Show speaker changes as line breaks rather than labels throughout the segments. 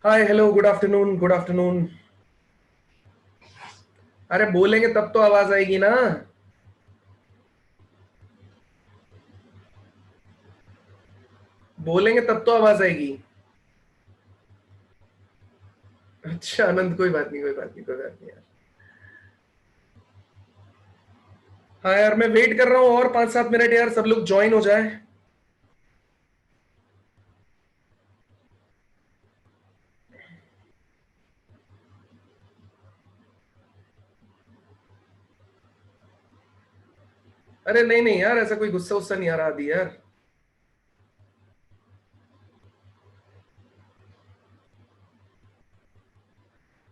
Hi hello good afternoon good afternoon. अरे बोलेंगे तब तो आवाज आएगी ना। बोलेंगे तब तो आवाज आएगी। अच्छा आनंद, कोई बात नहीं कोई बात नहीं कोई बात नहीं यार। हाँ यार, मैं वेट कर रहा हूँ और 5-7 मिनट यार, सब लोग ज्वाइन हो जाए। अरे नहीं नहीं यार, ऐसा कोई गुस्सा उस्सा नहीं आ रहा अभी यार।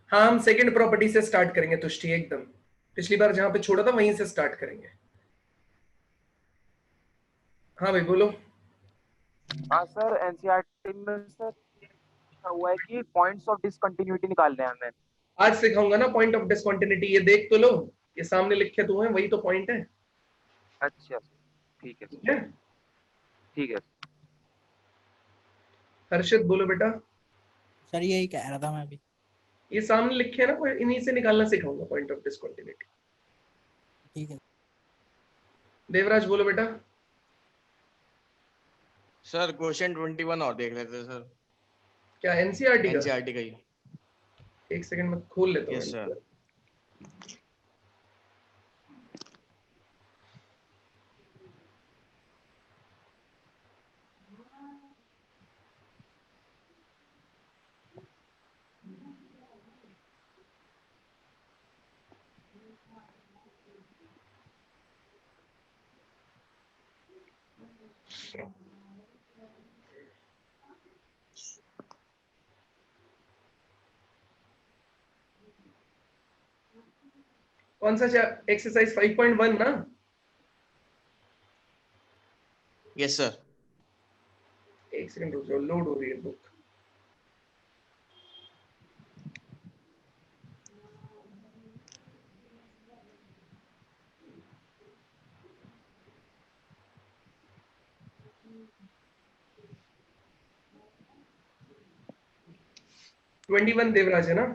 हाँ, हम सेकंड प्रॉपर्टी से स्टार्ट करेंगे तुष्टि, एकदम पिछली बार जहां पे छोड़ा था वहीं से स्टार्ट करेंगे। हाँ भाई बोलो।
हाँ सर, एनसीईआरटी में सर लिखा हुआ है कि पॉइंट्स ऑफ डिसकंटिन्यूटी निकालने हैं हमें।
आज सिखाऊंगा ना पॉइंट ऑफ डिसकंटिन्यूटी, ये देख तो लो। ये सामने लिखे तो हैं, वही तो पॉइंट है।
अच्छा सर, ठीक है सर।
ठीक है।
ठीक है सर।
हर्षित बोलो बेटा।
सर यही कह रहा था मैं भी।
ये सामने लिखे है ना, कोई इन्हीं से निकालना सिखाऊंगा पॉइंट ऑफ डिसकंटिन्यूटी।
ठीक है
देवराज बोलो बेटा।
सर क्वेश्चन 21 और देख लेते हैं सर।
क्या एनसीईआरटी का?
एनसीईआरटी का ही।
एक सेकंड में खोल लेता हूँ
यस सर।
NCERT। कौन सा एक्सरसाइज 5.1 ना?
Yes sir.
एक सेकंड रुक जाओ, लोड हो रही है बुक। ट्वेंटी वन देवराज है ना?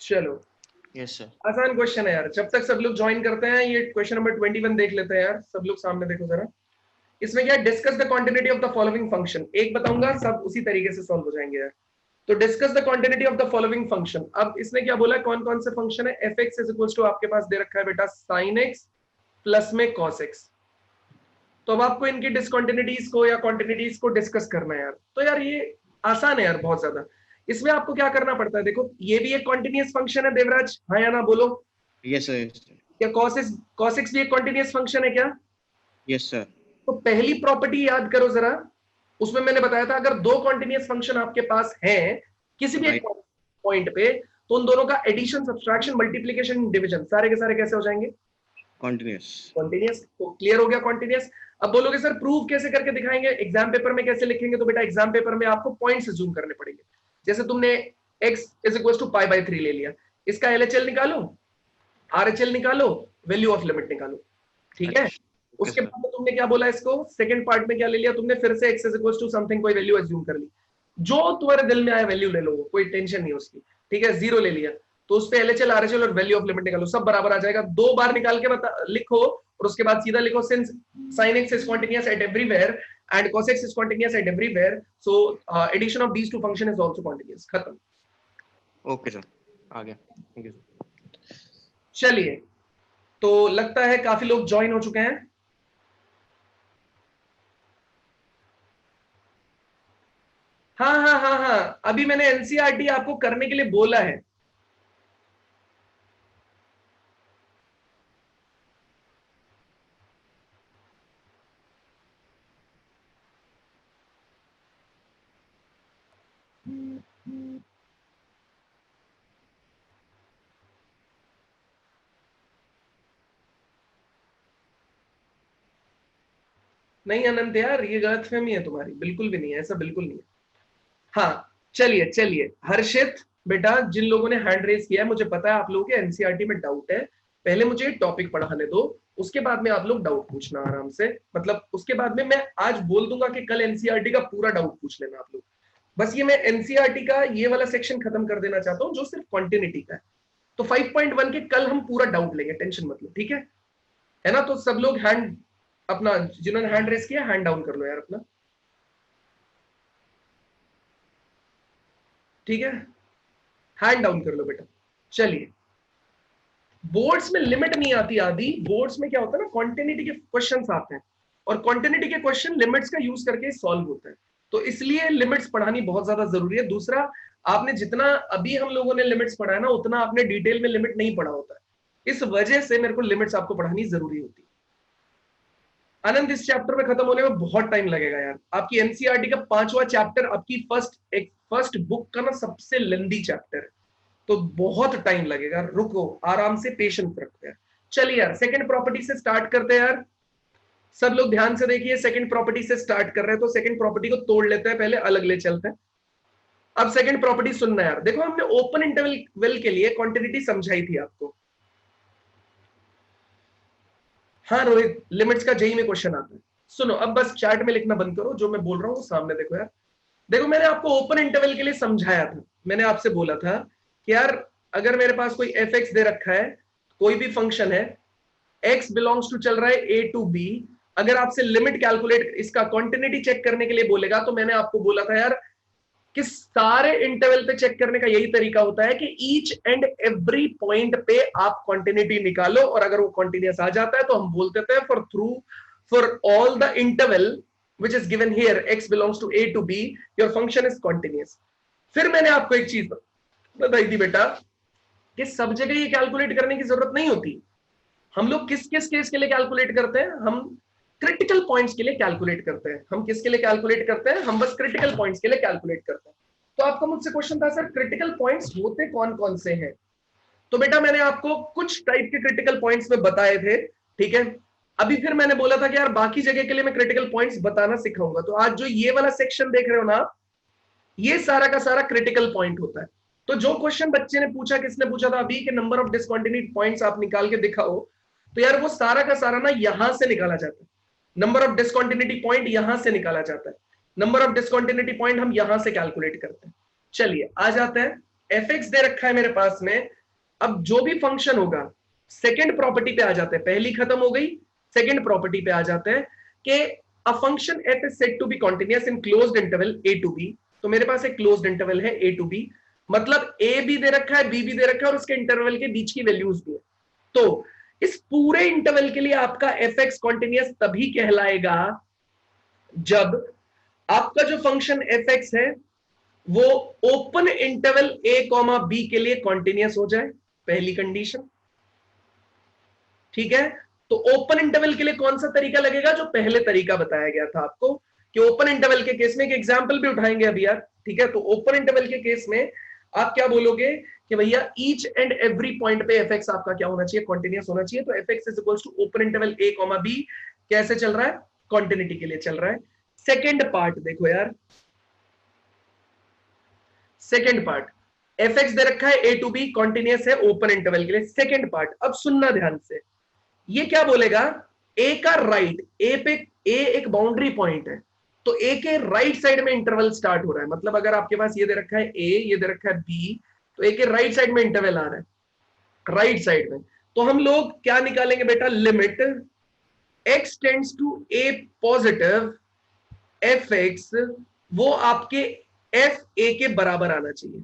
चलो,
यस सर।
आसान क्वेश्चन है यार। जब तक सब लोग ज्वाइन करते हैं, ये क्वेश्चन नंबर 21 देख लेते हैं यार। सब लोग सामने देखो जरा। इसमें क्या, discuss the quantity of the following function. एक बताऊंगा, सब उसी तरीके से सॉल्व हो जाएंगे यार। तो discuss the quantity of the following function. अब इसने क्या बोला, कौन कौन से फंक्शन है? F x is equal to आपके पास दे रखा है बेटा साइन एक्स प्लस में कॉस एक्स। तो अब आपको इनकी डिसकंटिन्यूटीज को या क्वांटिटीज को डिस्कस करना है यार। तो यार ये आसान है यार, बहुत ज्यादा। इसमें आपको क्या करना पड़ता है, देखो ये भी एक कॉन्टिन्यूस फंक्शन है देवराज, हाँ या ना बोलो।
Yes sir.
क्या कॉस एक्स भी एक कॉन्टिन्यूस फंक्शन है क्या?
Yes sir.
तो पहली प्रॉपर्टी याद करो जरा। उसमें मैंने बताया था, अगर दो कॉन्टिन्यूस फंक्शन आपके पास हैं किसी भी एक
राइट।
पॉइंट पे, तो उन दोनों का एडिशन सब्सट्रैक्शन मल्टीप्लीकेशन डिवीजन सारे के सारे कैसे हो जाएंगे?
कॉन्टिन्यूस।
कॉन्टिन्यूस। तो क्लियर हो गया कॉन्टिन्यूस। अब बोलोगे सर प्रूव कैसे करके दिखाएंगे, एग्जाम पेपर में कैसे लिखेंगे? तो बेटा एग्जाम पेपर में आपको पॉइंट्स जूम करने पड़ेंगे। जैसे तुमने x is equal to pi by 3 ले लिया, इसका एलएचएल निकालो, आरएचएल निकालो, वैल्यू ऑफ लिमिट निकालो। ठीक है।
ओके
उसके
सर।
बाद तुमने क्या बोला, इसको सेकंड पार्ट में क्या ले लिया तुमने, फिर से x is equal to something कोई वैल्यू अज्यूम कर ली। जो तुम्हारे दिल में आया वैल्यू ले लो, कोई टेंशन नहीं उसकी। ठीक है, जीरो ले लिया तो उस पे एलएचएल आरएचएल और वैल्यू ऑफ लिमिट निकालो, सब बराबर आ जाएगा। दो बार निकाल के लिखो और उसके बाद सीधा लिखो since sin x is continuous at everywhere and cos x is continuous at everywhere, so addition of these two function is also continuous। खत्म।
ओके सर, आ गया। Thank you.
चलिए, तो लगता है काफी लोग ज्वाइन हो चुके हैं। हाँ हाँ हाँ हाँ, अभी मैंने एनसीईआरटी आपको करने के लिए बोला है। नहीं अनंत यार, ये गलतफहमी है तुम्हारी, बिल्कुल भी नहीं है, ऐसा बिल्कुल नहीं है। हाँ चलिए चलिए, हर्षित बेटा, जिन लोगों ने हैंड रेज किया है, मुझे पता है आप लोगों के एनसीईआरटी में डाउट है, पहले मुझे टॉपिक पढ़ाने दो, उसके बाद में आप लोग डाउट पूछना आराम से, मतलब उसके बाद में मैं आज बोल दूंगा कि कल एनसीईआरटी का पूरा डाउट पूछ लेना आप लोग। बस ये मैं एनसीईआरटी का ये वाला सेक्शन खत्म कर देना चाहता हूं जो सिर्फ कॉन्टिन्यूटी का है। तो 5.1 के कल हम पूरा डाउट लेंगे, टेंशन मत लो, ठीक है ना। तो सब लोग हैंड अपना, जिन्होंने हैंड रेस किया हैंड डाउन कर लो यार अपना, ठीक है, हैंड डाउन कर लो बेटा। चलिए, बोर्ड्स में लिमिट नहीं आती आदि, बोर्ड्स में क्या होता है ना, कॉन्टिन्यूटी के क्वेश्चंस आते हैं और कॉन्टिन्यूटी के क्वेश्चन लिमिट्स का यूज करके सॉल्व होते हैं, तो इसलिए लिमिट्स पढ़ानी बहुत ज्यादा जरूरी है। दूसरा, आपने जितना अभी हम लोगों ने लिमिट्स पढ़ा है ना, उतना आपने डिटेल में लिमिट नहीं पढ़ा होता है, इस वजह से मेरे को लिमिट्स आपको पढ़ानी जरूरी होती है। आनंद, इस चैप्टर में खत्म होने में बहुत टाइम लगेगा यार। आपकी एनसीईआरटी का 5वां चैप्टर आपकी फर्स्ट बुक का ना सबसे लेंदी चैप्टर है, तो बहुत टाइम लगेगा, रुको आराम से, पेशेंस रखो यार। चलिए यार, सेकंड प्रॉपर्टी से स्टार्ट करते हैं यार, सब लोग ध्यान से देखिए, सेकंड प्रॉपर्टी से स्टार्ट कर रहे हैं, तो सेकंड प्रॉपर्टी को तोड़ लेते हैं, पहले अलग ले चलते हैं। अब सेकंड प्रॉपर्टी सुनना यार, देखो हमने ओपन इंटरवल के लिए क्वांटिटी समझाई थी आपको। हाँ रोहित, लिमिट्स का जेई में क्वेश्चन आता है। सुनो, अब बस चार्ट में लिखना बंद करो, जो मैं बोल रहा हूँ सामने देखो यार। देखो, मैंने आपको ओपन इंटरवल के लिए समझाया था, मैंने आपसे बोला था कि यार अगर मेरे पास कोई एफ एक्स दे रखा है, कोई भी फंक्शन है, एक्स बिलोंग्स टू चल रहा है ए टू बी, अगर आपसे लिमिट कैलकुलेट, इसका कॉन्टिन्यूटी चेक करने के लिए बोलेगा, तो मैंने आपको बोला था यार कि सारे इंटरवल पे चेक करने का यही तरीका होता है कि ईच एंड एवरी पॉइंट पे आप कॉन्टिन्यूटी निकालो, और अगर वो कॉन्टिन्यूस आ जाता है तो हम बोल देते हैं for all the interval which is given here x belongs to a to b your function is continuous। फिर मैंने आपको एक चीज बताई थी बेटा कि सब जगह ये कैलकुलेट करने की जरूरत नहीं होती। हम लोग किस किस केस के लिए कैलकुलेट करते हैं, हम क्रिटिकल पॉइंट्स के लिए कैलकुलेट करते हैं। हम किसके लिए कैलकुलेट करते हैं, हम बस क्रिटिकल पॉइंट्स के लिए कैलकुलेट करते हैं। तो आपका मुझसे क्वेश्चन था सर क्रिटिकल पॉइंट्स होते कौन कौन से हैं, तो बेटा मैंने आपको कुछ टाइप के क्रिटिकल पॉइंट्स में बताए थे, ठीक है। अभी फिर मैंने बोला था कि यार बाकी जगह के लिए मैं क्रिटिकल पॉइंट्स बताना सिखाऊंगा, तो आज जो ये वाला सेक्शन देख रहे हो ना, ये सारा का सारा क्रिटिकल पॉइंट होता है। तो जो क्वेश्चन बच्चे ने पूछा, किसने पूछा था अभी, कि नंबर ऑफ डिसकंटिन्यूटी पॉइंट्स आप निकाल के दिखाओ, तो यार वो सारा का सारा ना यहां से निकाला जाता है। नंबर ऑफ डिसकंटिन्यूटी पॉइंट यहां से निकाला जाता है, नंबर ऑफ डिसकंटिन्यूटी पॉइंट हम यहां से कैलकुलेट करते हैं। चलिए आ जाते हैं, एफ एक्स दे रखा है मेरे पास में, अब जो भी फंक्शन होगा सेकेंड प्रॉपर्टी पे आ जाते हैं, पहली खत्म हो गई, सेकेंड प्रॉपर्टी पे आ जाते हैं कि a function f is said to be continuous in closed interval a to b. तो मेरे पास एक क्लोज्ड इंटरवल है ए टू बी, मतलब ए भी दे रखा है, बी भी दे रखा है, और उसके इंटरवल के बीच की वैल्यूज भी है। तो इस पूरे इंटरवल के लिए आपका एफ एक्स कॉन्टिन्यूअस तभी कहलाएगा जब आपका जो फंक्शन एफ एक्स है वो open interval a comma b के लिए कॉन्टिन्यूअस हो जाए, पहली कंडीशन, ठीक है। तो ओपन इंटरवल के लिए कौन सा तरीका लगेगा, जो पहले तरीका बताया गया था आपको, कि ओपन इंटरवल के केस में एक एग्जांपल भी उठाएंगे अभी यार, ठीक है। तो ओपन इंटरवल के केस में आप क्या बोलोगे कि भैया ईच एंड एवरी पॉइंट पे एफ एक्स आपका क्या होना चाहिए, कॉन्टिन्यूअस होना चाहिए। तो f x is equals to open interval a comma b, कैसे चल रहा है, कॉन्टिन्यूटी के लिए चल रहा है। सेकेंड पार्ट देखो यार, सेकेंड पार्ट, एफ एक्स दे रखा है ए टू बी, कॉन्टिन्यूअस है ओपन इंटरवल के लिए। सेकेंड पार्ट, अब सुनना ध्यान से, ये क्या बोलेगा, ए का राइट, ए पे ए एक बाउंड्री पॉइंट है, तो ए के राइट साइड में इंटरवल स्टार्ट हो रहा है, मतलब अगर आपके पास ये दे रखा है ए, ये दे रखा है बी, तो ए के राइट साइड में इंटरवल आ रहा है, राइट साइड में। तो हम लोग क्या निकालेंगे बेटा, limit x tends to a positive f x, वो आपके एफ ए के बराबर आना चाहिए,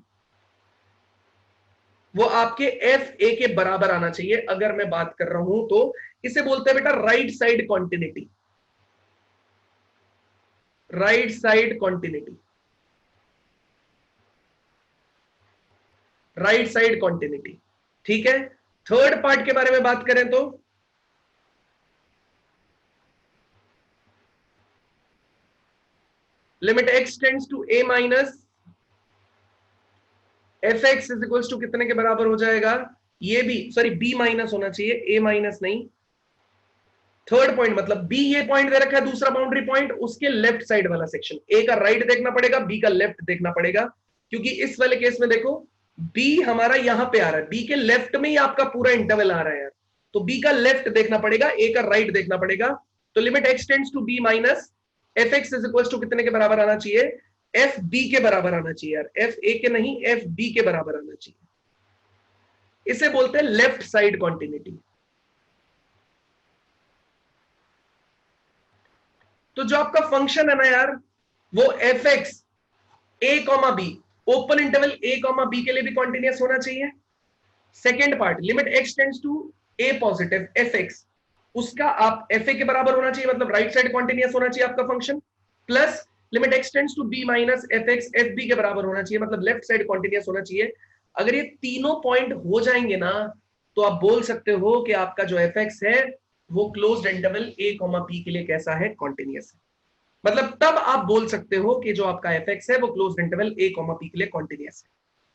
वो आपके एफ ए के बराबर आना चाहिए। अगर मैं बात कर रहा हूं तो इसे बोलते हैं बेटा right side continuity, right side continuity, right side continuity, ठीक है। थर्ड पार्ट के बारे में बात करें तो limit x tends to a minus f x is equals to कितने के बराबर हो जाएगा, ये भी सॉरी b माइनस होना चाहिए, a माइनस नहीं। थर्ड पॉइंट मतलब b, ये पॉइंट दे रखा है दूसरा बाउंड्री पॉइंट, उसके लेफ्ट साइड वाला सेक्शन, a का राइट देखना पड़ेगा, b का लेफ्ट देखना पड़ेगा, क्योंकि इस वाले केस में देखो b हमारा यहां पे आ रहा है, b के लेफ्ट में ही आपका पूरा इंटरवल आ रहा है यार, तो b का लेफ्ट देखना पड़ेगा, a का राइट देखना पड़ेगा। तो limit x tends to b minus f x is equal to कितने के बराबर आना चाहिए, एफ बी के बराबर आना चाहिए यार, एफ ए के नहीं, एफ बी के बराबर आना चाहिए। इसे बोलते हैं लेफ्ट साइड कॉन्टिन्यूटी। तो जो आपका फंक्शन है ना यार, वो f x a comma b, open interval a comma b के लिए भी कॉन्टिन्यूअस होना चाहिए। Second part, limit x tends to a positive f x, उसका आप एफ ए के बराबर होना चाहिए, मतलब राइट साइड कॉन्टिन्यूअस होना चाहिए आपका function, plus limit x tends to b minus f x f b के बराबर होना चाहिए, मतलब लेफ्ट साइड कॉन्टिन्यूअस होना चाहिए। अगर ये तीनों पॉइंट हो जाएंगे ना, तो आप बोल सकते हो कि आपका जो एफ एक्स है वो closed interval a comma b के लिए कैसा है, कॉन्टिन्यूअस है। मतलब तब आप बोल सकते हो कि जो आपका एफ एक्स है वो closed interval a comma b के लिए कॉन्टिन्यूअस है।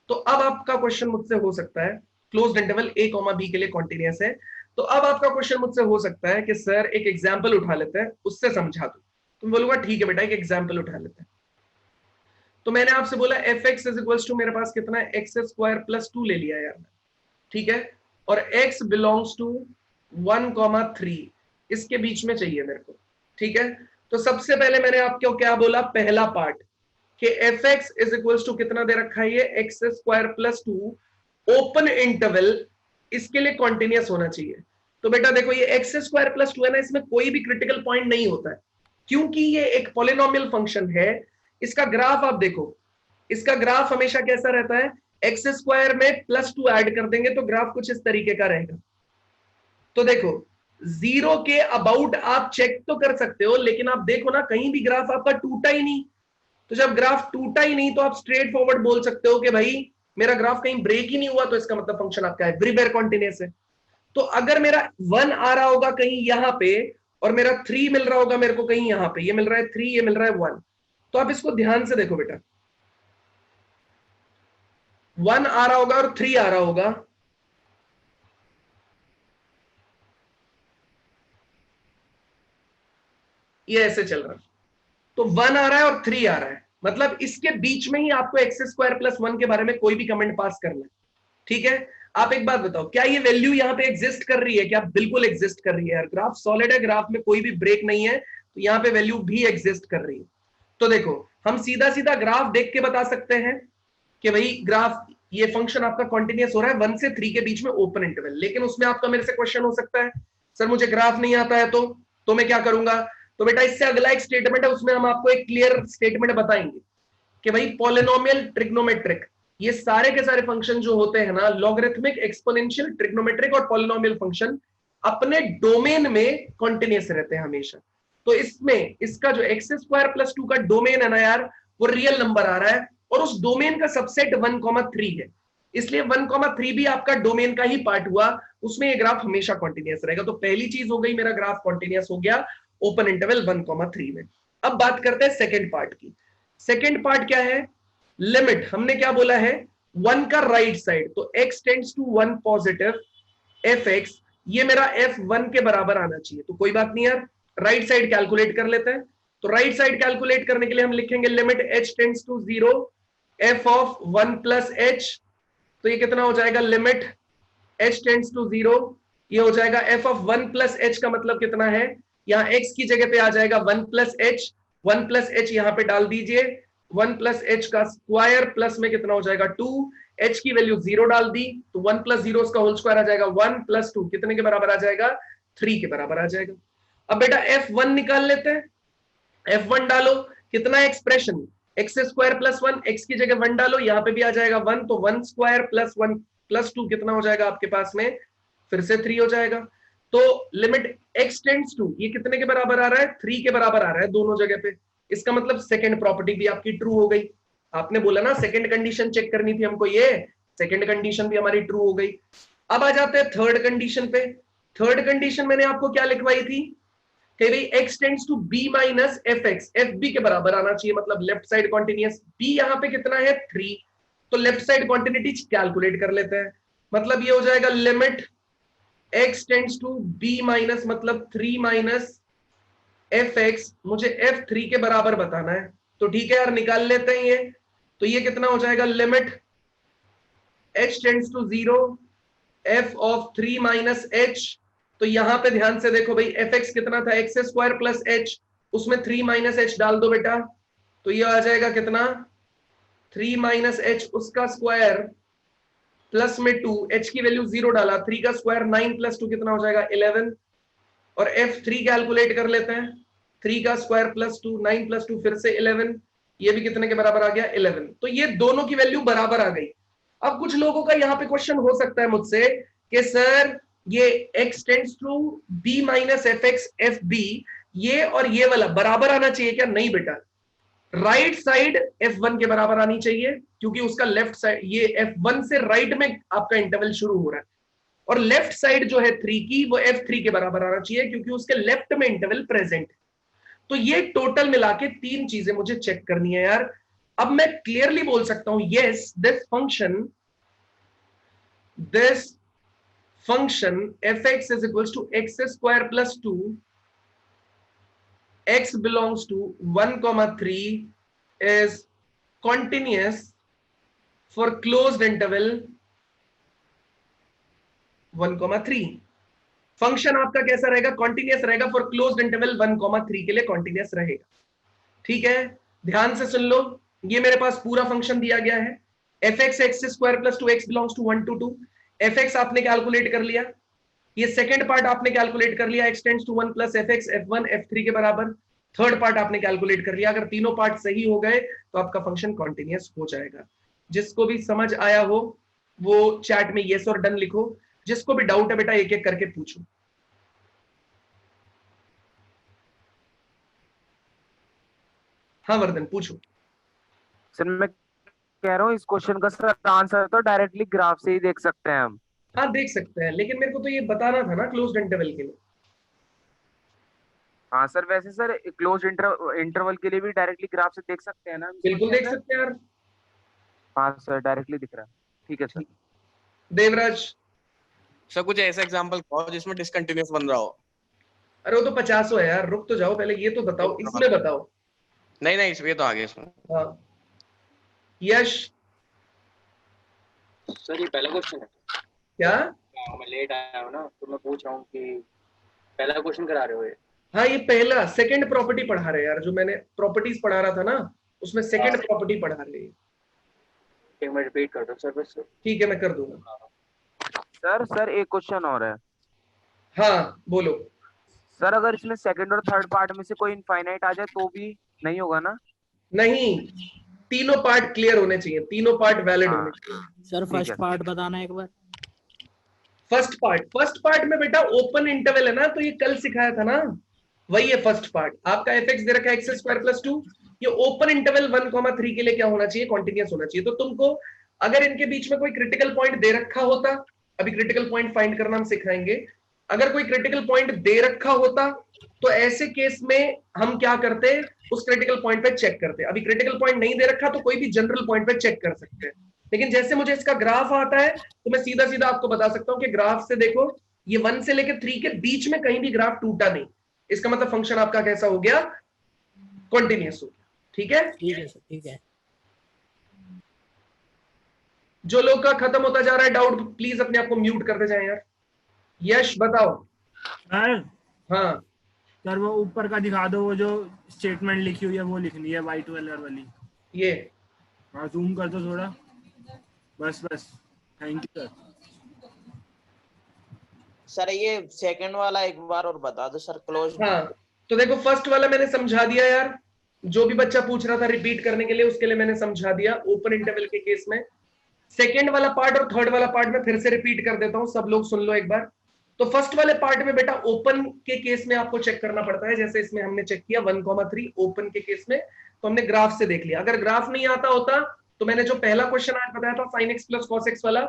तो अब आपका क्वेश्चन मुझसे हो सकता है, closed interval a comma b के लिए कॉन्टिन्यूअस है, तो अब आपका क्वेश्चन मुझसे हो सकता है कि सर एक एग्जाम्पल उठा लेते हैं, उससे समझा दो। तुम बोलूंगा ठीक है बेटा, एक एग्जाम्पल उठा लेते हैं। तो मैंने आपसे बोला f x is equals to, मेरे पास कितना है, एक्स स्क्वायर प्लस 2 ले लिया यार, ठीक है, और x बिलोंग्स टू 1,3, इसके बीच में चाहिए मेरे को, ठीक है। तो सबसे पहले मैंने आपको क्या बोला, पहला पार्ट कि f x is equals to कितना दे रखा है, ये x square plus 2 open interval, इसके लिए कॉन्टिन्यूअस होना चाहिए। तो बेटा देखो ये एक्स स्क्वायर प्लस 2 है ना, इसमें कोई भी क्रिटिकल पॉइंट नहीं होता है, क्योंकि ये एक पॉलिनोमियल फंक्शन है। इसका ग्राफ आप देखो, इसका ग्राफ हमेशा कैसा रहता है, एक्स स्क्वायर में प्लस 2 ऐड कर देंगे तो ग्राफ कुछ इस तरीके का रहेगा। तो देखो 0 के अबाउट आप चेक तो कर सकते हो, लेकिन आप देखो ना कहीं भी ग्राफ आपका टूटा ही नहीं। तो जब ग्राफ टूटा ही नहीं तो आप स्ट्रेट फॉरवर्ड बोल सकते हो कि भाई मेरा ग्राफ कहीं ब्रेक ही नहीं हुआ, तो इसका मतलब फंक्शन आपका एवरीवेयर कॉन्टिन्यूअस है। तो अगर मेरा 1 आ रहा होगा कहीं यहां पे और मेरा 3 मिल रहा होगा मेरे को कहीं यहां पे, ये मिल रहा है 3, ये मिल रहा है 1, तो आप इसको ध्यान से देखो बेटा, 1 आ रहा होगा और 3 आ रहा होगा, ये ऐसे चल रहा है। तो 1 आ रहा है और 3 आ रहा है, मतलब इसके बीच में ही आपको एक्स स्क्वायर प्लस 1 के बारे में कोई भी कमेंट पास करना है, ठीक है। आप एक बात बताओ, क्या ये वैल्यू यहां पे एग्जिस्ट कर रही है, क्या बिल्कुल एग्जिस्ट कर रही है यार, ग्राफ सॉलिड है, ग्राफ में कोई भी ब्रेक नहीं है, तो यहां पे वैल्यू भी एग्जिस्ट कर रही है। तो देखो हम सीधा सीधा ग्राफ देख के बता सकते हैं कि भाई ग्राफ, ये फंक्शन आपका कॉन्टिन्यूअस हो रहा है 1 से 3 के बीच में ओपन इंटरवल। लेकिन उसमें आपका मेरे से क्वेश्चन हो सकता है, सर मुझे ग्राफ नहीं आता है तो मैं क्या करूंगा। तो बेटा इससे अगला एक स्टेटमेंट है, उसमें हम आपको एक क्लियर स्टेटमेंट बताएंगे कि भाई पॉलिनोमियल, ट्रिग्नोमेट्रिक, ये सारे के सारे फंक्शन जो होते हैं ना, लॉगरिथमिक, एक्सपोनेंशियल, ट्रिग्नोमेट्रिक और पॉलिनोमियल फंक्शन अपने डोमेन में कॉन्टिन्यूअस रहते हैं हमेशा। तो इसमें इसका जो एक्स स्क्वायर प्लस 2 का डोमेन है ना यार, वो रियल नंबर आ रहा है और उस डोमेन का सबसेट 1,3 है, इसलिए 1,3 भी आपका डोमेन का ही पार्ट हुआ, उसमें ये ग्राफ हमेशा कॉन्टिन्यूअस रहेगा। तो पहली चीज हो गई, मेरा ग्राफ कॉन्टिन्यूअस हो गया ओपन इंटरवल 1,3 में। अब बात करते हैं सेकेंड पार्ट की। सेकेंड पार्ट क्या है, लिमिट, हमने क्या बोला है, 1 का राइट साइड, तो x tends to 1 positive f x, ये मेरा f1 के बराबर आना चाहिए। तो कोई बात नहीं यार, राइट साइड कैलकुलेट कर लेते हैं। तो राइट साइड कैलकुलेट करने के लिए हम लिखेंगे limit h tends to 0 f of 1 plus h, तो ये कितना हो जाएगा, लिमिट h टेंड्स टू 0, ये हो जाएगा f ऑफ 1 प्लस h का मतलब कितना है, यहाँ x की जगह पे आ जाएगा 1 प्लस h, 1 प्लस h यहाँ पे डाल दीजिए, 1 प्लस h का स्क्वायर प्लस में कितना हो जाएगा 2, h की वैल्यू 0 डाल दी, तो 1 प्लस 0 उसका होल स्क्वायर आ जाएगा 1 प्लस 2 कितने के बराबर आ जाएगा, 3 के बराबर आ जाएगा। अब बेटा f1 निकाल लेते हैं, f1 डालो, कितना expression, x square plus 1, x की जगह 1 डालो, यहाँ पे भी आ जाएगा 1, तो 1 स्क्वायर प्लस 1 प्लस 2 कितना हो जाएगा आपके पास में, फिर से 3 हो जाएगा। तो लिमिट x टेंड्स टू, ये कितने के बराबर आ रहा है, 3 के बराबर आ रहा है दोनों जगह पे। इसका मतलब सेकंड प्रॉपर्टी भी आपकी ट्रू हो गई। आपने बोला ना सेकंड कंडीशन चेक करनी थी हमको, ये सेकंड कंडीशन भी हमारी ट्रू हो गई। अब आ जाते हैं थर्ड कंडीशन पे। थर्ड कंडीशन मैंने आपको क्या लिखवाई थी कि भाई x tends to b minus f x, f b के बराबर आना चाहिए, मतलब लेफ्ट साइड कॉन्टिन्यूअस। b यहाँ पे कितना है 3, तो लेफ्ट साइड कॉन्टिन्यूटी कैलकुलेट कर लेते हैं, मतलब ये हो जाएगा limit x tends to b minus, मतलब 3 माइनस एफ एक्स, मुझे f3 के बराबर बताना है, तो ठीक है यार निकाल लेते हैं ये। तो ये कितना हो जाएगा, limit h tends to 0 f of 3 minus h, तो यहां पे ध्यान से देखो भाई, एफ एक्स कितना था, एक्स स्क्वायर प्लस एच, उसमें 3 माइनस एच डाल दो बेटा, तो ये आ जाएगा कितना, 3 माइनस एच उसका स्क्वायर प्लस में 2, एच की वैल्यू 0 डाला, 3 का स्क्वायर 9 प्लस 2 कितना हो जाएगा 11, और F3 कैलकुलेट कर लेते हैं, 3 का स्क्वायर प्लस 2, 9 प्लस 2 फिर से 11, ये भी कितने के बराबर आ गया 11। तो ये दोनों की वैल्यू बराबर आ गई। अब कुछ लोगों का यहाँ पे क्वेश्चन हो सकता है मुझसे कि सर ये x tends to b minus f x f b, ये और ये वाला बराबर आना चाहिए क्या? नहीं बेटा, राइट साइड f1 के बराबर आनी चाहिए, क्योंकि उसका लेफ्ट साइड, ये f1 से राइट में आपका इंटरवल शुरू हो रहा है, और लेफ्ट साइड जो है 3 की, वो f3 के बराबर आना चाहिए, क्योंकि उसके लेफ्ट में इंटरवल प्रेजेंट है। तो ये टोटल मिला के 3 चीजें मुझे चेक करनी है यार। अब मैं क्लियरली बोल सकता हूं, yes this function f(x) is equals to x square plus 2, x belongs to 1,3 is continuous for closed interval 1,3। Function आपका कैसा रहेगा? कॉन्टिन्यूअस रहेगा फॉर क्लोज्ड इंटरवल 1,3 के लिए कॉन्टिन्यूअस रहेगा। ठीक है, ध्यान से सुन लो, ये मेरे पास पूरा फंक्शन दिया गया है, f x x square plus 2x belongs to 1 to 2, f x आपने कैलकुलेट कर लिया, ये सेकंड पार्ट आपने कैलकुलेट कर लिया, x tends to 1 plus f x f1 f3 के बराबर, थर्ड पार्ट आपने कैलकुलेट कर लिया। अगर तीनों पार्ट सही हो गए तो आपका फंक्शन कॉन्टिन्यूअस हो जाएगा। जिसको भी समझ आया हो वो चैट में यस और डन लिखो, जिसको भी डाउट है बेटा एक एक करके पूछो। हाँ वर्धन पूछो।
सर मैं कह रहा हूँ इस क्वेश्चन का सर आंसर तो डायरेक्टली ग्राफ से ही देख सकते हैं हम।
हाँ देख सकते हैं, लेकिन मेरे को तो ये बताना था ना क्लोज्ड इंटरवल के लिए।
हाँ सर, वैसे सर क्लोज इंटरवल के लिए भी डायरेक्टली ग्राफ से देख सकते हैं ना?
बिल्कुल देख सकते हैं यार।
हाँ सर, डायरेक्टली दिख रहा है। ठीक है सर।
देवराज
सर कुछ ऐसा एग्जांपल बताओ जिसमें डिसकंटिन्यूअस बन रहा हो।
अरे वो तो 50 है यार, रुक तो जाओ पहले, ये तो बताओ, इसमें बताओ।
नहीं इसमें तो आगे इसमें।
हाँ यश
सर ये पहला क्वेश्चन है
क्या?
मैं लेट आया हूँ ना, तो मैं पूछ रहा हूँ कि पहला क्वेश्चन करा रहे हो ये?
हाँ ये पहला, सेकंड प्रॉपर्टी पढ़ा रहे यार, जो मैंने प्रॉपर्टीज पढ़ा रहा था ना उसमें सेकंड प्रॉपर्टी पढ़ा रहे हैं।
एक मैं रिपीट कर दूँ सर बस।
ठीक है मैं कर दूंगा।
सर एक क्वेश्चन और है।
हाँ बोलो।
सर अगर इसमें सेकंड और थर्ड पार्ट में से कोई इनफाइनाइट आ जाए तो भी नहीं होगा ना?
नहीं, तीनों पार्ट क्लियर होने चाहिए, तीनों पार्ट वैलिड होने चाहिए।
सर फर्स्ट पार्ट बताना एक बार।
फर्स्ट पार्ट में बेटा ओपन इंटरवल है ना, तो ये कल सिखाया था ना, वही है फर्स्ट पार्ट। आपका एफ एक्स दे रखा है एक्स स्क्वायर प्लस 2, ये ओपन इंटरवल 1,3 के लिए क्या होना चाहिए? कॉन्टिन्यूअस होना चाहिए। तो तुमको अगर इनके बीच में कोई क्रिटिकल पॉइंट दे रखा होता, अभी क्रिटिकल पॉइंट फाइंड करना हम सिखाएंगे, अगर कोई क्रिटिकल पॉइंट दे रखा होता तो ऐसे केस में हम क्या करते, उस क्रिटिकल पॉइंट पे चेक करते। अभी क्रिटिकल पॉइंट नहीं दे रखा तो कोई भी जनरल पॉइंट पे चेक कर सकते हैं, लेकिन जैसे मुझे इसका ग्राफ आता है तो मैं सीधा सीधा आपको बता सकता हूं कि ग्राफ से देखो, ये 1 से लेकर 3 के बीच में कहीं भी ग्राफ टूटा नहीं, इसका मतलब फंक्शन आपका कैसा हो गया? कॉन्टिन्यूअस हो गया। ठीक है
सर ठीक है।
जो लोग का खत्म होता जा रहा है डाउट, प्लीज अपने आप को म्यूट करते जाएं यार। यश बताओ।
सर
हाँ
सर वो ऊपर का दिखा दो, वो जो स्टेटमेंट लिखी हुई है वो लिखनी है वाइट कलर वाली।
ये
हाँ जूम कर दो थोड़ा, बस थैंक यू सर।
सर ये सेकंड वाला एक बार और बता दो सर, क्लोज।
हाँ तो देखो फर्स्ट वाला मैंने समझा दिया यार, जो भी बच्चा पूछ रहा था रिपीट करने के लिए उसके लिए मैंने समझा दिया ओपन इंटरवल के केस में। सेकंड वाला पार्ट और थर्ड वाला पार्ट में फिर से रिपीट कर देता हूं, सब लोग सुन लो एक बार। तो फर्स्ट वाले पार्ट में बेटा ओपन के केस में आपको चेक करना पड़ता है, जैसे इसमें हमने चेक किया 1,3 ओपन के केस में, तो हमने ग्राफ से देख लिया। अगर ग्राफ नहीं आता होता तो मैंने जो पहला क्वेश्चन आज बताया था sin x plus cos x वाला,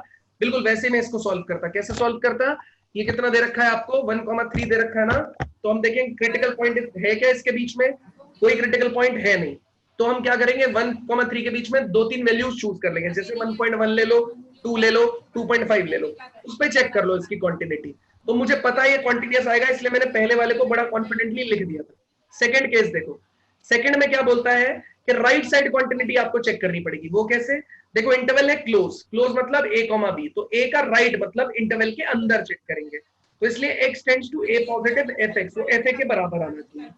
बिल्कुल वैसे मैं इसको सॉल्व करता। कैसे सॉल्व करता? ये कितना दे रखा है आपको? 1,3 दे रखा है ना, तो हम देखेंगे क्रिटिकल पॉइंट है क्या इसके बीच में? कोई क्रिटिकल पॉइंट है नहीं, तो हम क्या करेंगे 1,3 के बीच में 2-3 वैल्यूज चूज कर लेंगे, जैसे 1.1 ले लो, 2 ले लो, 2.5 ले लो, उस पर चेक कर लो इसकी क्वांटिटी। तो मुझे पता है ये क्वांटिटीज आएगा, इसलिए मैंने पहले वाले को बड़ा कॉन्फिडेंटली लिख दिया था। सेकंड केस देखो, सेकंड में क्या बोलता है कि राइट साइड क्वांटिटी आपको चेक करनी पड़ेगी। वो कैसे? देखो इंटरवल है क्लोज, क्लोज मतलब a, b, तो a का राइट मतलब इंटरवल के अंदर चेक करेंगे। तो इसलिए x tends to a positive fx, वो fa के बराबर आना चाहिए।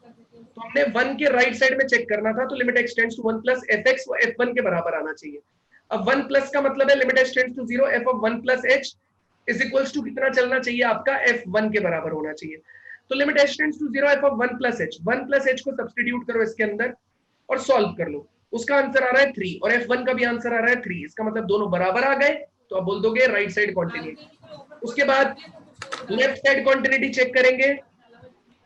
तो हमने 1 के राइट साइड में चेक करना था, तो limit x tends to 1 plus fx, वो f1 के बराबर आना चाहिए। अब 1 प्लस का मतलब है limit h tends to 0, f of 1 plus h is equals to कितना चलना चाहिए आपका, f1 के बराबर होना चाहिए। तो limit h tends to 0, f of 1 plus h, 1 plus h को सब्स्टिट्यूट करो इसके अंदर और सॉल्व कर लो। उसका आंसर आ रहा है 3 और f1 का भी आंसर आ रहा है 3। इसका मतलब दोनों बराबर आ गए, तो आप बोल दोगे राइट साइड कॉन्टिन्यूटी। उसके बाद लेफ्ट साइड कॉन्टिन्यूटी चेक करेंगे,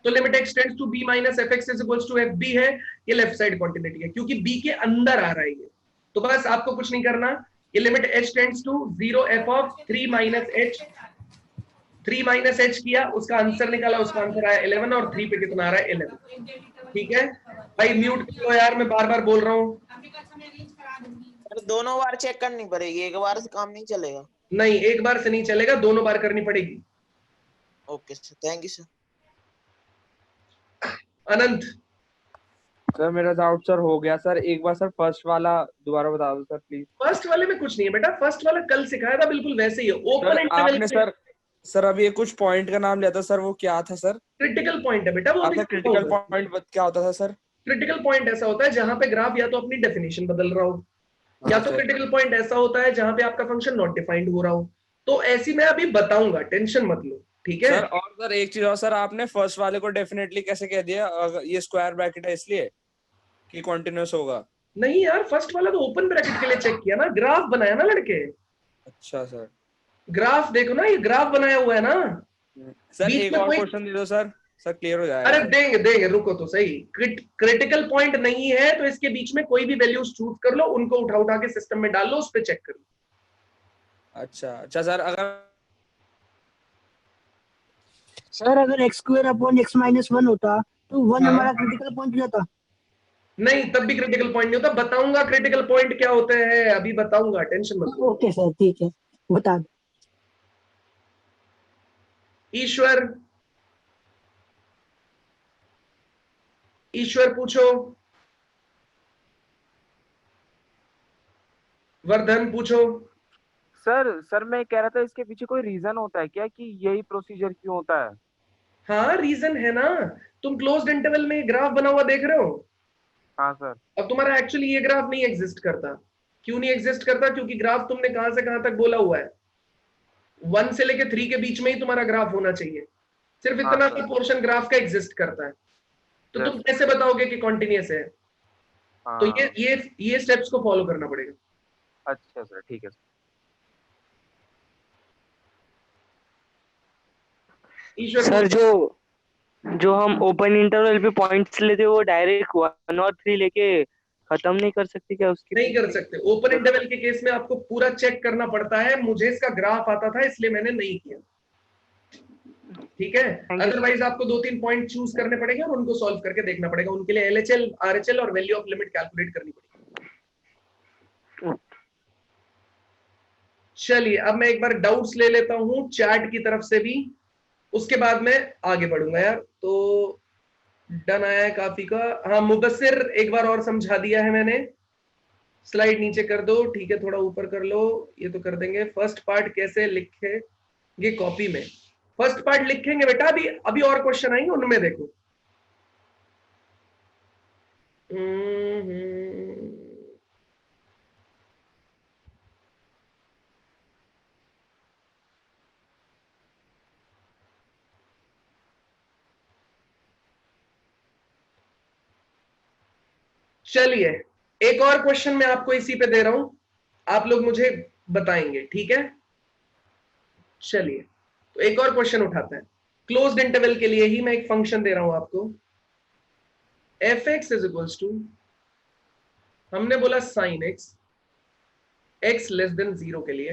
तो limit x tends to b minus fx is equals to fb है, ये लेफ्ट साइड कॉन्टिन्यूटी है क्योंकि b के अंदर आ रहा है ये। तो बस आपको कुछ नहीं करना, ये limit h tends to 0, f of 3 minus h, 3 minus h किया, उसका आंसर निकाला, उसका आंसर आया 11 और 3 पे कितना आ रहा है 11। ठीक है भाई, म्यूट कर लो यार, मैं बार बार बोल रहा हूँ।
दोनों बार चेक करनी पड़ेगी, एक बार से काम नहीं चलेगा?
नहीं, एक बार से नहीं चलेगा, दोनों बार करनी पड़ेगी।
Okay sir, thank you sir.
Anant
sir मेरा डाउट सर हो गया सर, एक बार सर फर्स्ट वाला दोबारा बता दो सर प्लीज।
फर्स्ट वाले में कुछ नहीं है बेटा, फर्स्ट वाला कल सिखाया था, बिल्कुल वैसे ही है। ओपन
सर आपने सर अभी ये कुछ पॉइंट का नाम लिया था सर, वो क्या था सर?
क्रिटिकल पॉइंट है बेटा वो।
आपका क्रिटिकल पॉइंट क्या होता था सर?
क्रिटिकल पॉइंट ऐसा होता है जहां पे ग्राफ या तो अपनी डेफिनेशन बदल रहा हो, या तो क्रिटिकल पॉइंट ऐसा होता है जहां पे आपका फंक्शन नॉट डिफाइंड हो रहा हो। तो ऐसी मैं अभी बताऊंगा, टेंशन मत लो, ठीक है
सर? और सर एक चीज और सर, आपने फर्स्ट वाले को डेफिनेटली कैसे कह दिया? ये स्क्वायर ब्रैकेट है इसलिए कि कंटीन्यूअस होगा?
नहीं यार, फर्स्ट वाला तो ओपन ब्रैकेट के लिए चेक किया ना, ग्राफ बनाया ना लड़के।
अच्छा सर,
ग्राफ देखो ना, ये ग्राफ बनाया हुआ है ना
सर एक और क्वेश्चन दे दो सर क्लियर हो जाएगा।
अरे देंगे देंगे, रुको तो सही। क्रिटिकल पॉइंट नहीं है तो इसके बीच में कोई भी वैल्यूज चूज कर लो, उनको उठा उठा के सिस्टम में डाल लो, उस पर चेक कर लो।
अच्छा सर,
अगर x square upon x minus 1 होता तो 1 हमारा क्रिटिकल पॉइंट हो जाता।
नहीं, तब भी क्रिटिकल पॉइंट नहीं होता। बताऊंगा क्रिटिकल पॉइंट क्या होते हैं, अभी बताऊंगा, टेंशन मत लो।
ओके सर, ठीक है, बता दो।
ईश्वर पूछो, वर्धन पूछो।
सर मैं कह रहा था इसके पीछे कोई रीजन होता है क्या कि यही प्रोसीजर क्यों होता है?
हाँ रीजन है ना, तुम क्लोज्ड इंटरवल में ग्राफ बना हुआ देख रहे हो।
हाँ सर।
अब तुम्हारा एक्चुअली ये ग्राफ नहीं एग्जिस्ट करता। क्यों नहीं एग्जिस्ट करता? क्योंकि ग्राफ तुमने कहां से कहां तक बोला हुआ है, 1 से लेके 3 के बीच में ही तुम्हारा ग्राफ होना चाहिए। सिर्फ इतना सा पोर्शन ग्राफ का एग्जिस्ट करता है, तो तुम कैसे बताओगे कि कॉन्टिन्यूअस है? तो ये स्टेप्स को फॉलो करना पड़ेगा।
अच्छा सर, ठीक है सर।
ईश्वर
सर जो हम ओपन इंटरवल पे पॉइंट्स लेते वो डायरेक्ट 1 और 3 लेके खत्म नहीं कर सकते क्या उसकी?
नहीं कर सकते। ओपन इंटरवल के केस में आपको पूरा चेक करना पड़ता है। मुझे इसका ग्राफ आता था इसलिए मैंने नहीं किया, ठीक है। अदरवाइज आपको 2-3 पॉइंट चूज करने पड़ेंगे और उनको सॉल्व करके देखना पड़ेगा। उनके लिए LHL, RHL और वैल्यू ऑफ लिमिट कैलकुलेट करनी पड़ेगी। चलिए अब मैं एक बार डाउट्स ले लेता हूं चैट की तरफ से भी, उसके बाद मैं आगे बढ़ूंगा यार। तो डन आया है काफी का। हाँ मुबस्सिर, एक बार और समझा दिया है मैंने। स्लाइड नीचे कर दो, ठीक है, थोड़ा ऊपर कर लो, ये तो कर देंगे। फर्स्ट पार्ट कैसे लिखेंगे कॉपी में? फर्स्ट पार्ट लिखेंगे बेटा, अभी और क्वेश्चन आएंगे, उनमें देखो। चलिए एक और क्वेश्चन मैं आपको इसी पे दे रहा हूं, आप लोग मुझे बताएंगे, ठीक है। चलिए तो एक और क्वेश्चन उठाते हैं। क्लोज्ड इंटरवल के लिए ही मैं एक फंक्शन दे रहा हूं आपको, fx इज इक्वल्स टू, हमने बोला sin x, x less than 0 के लिए,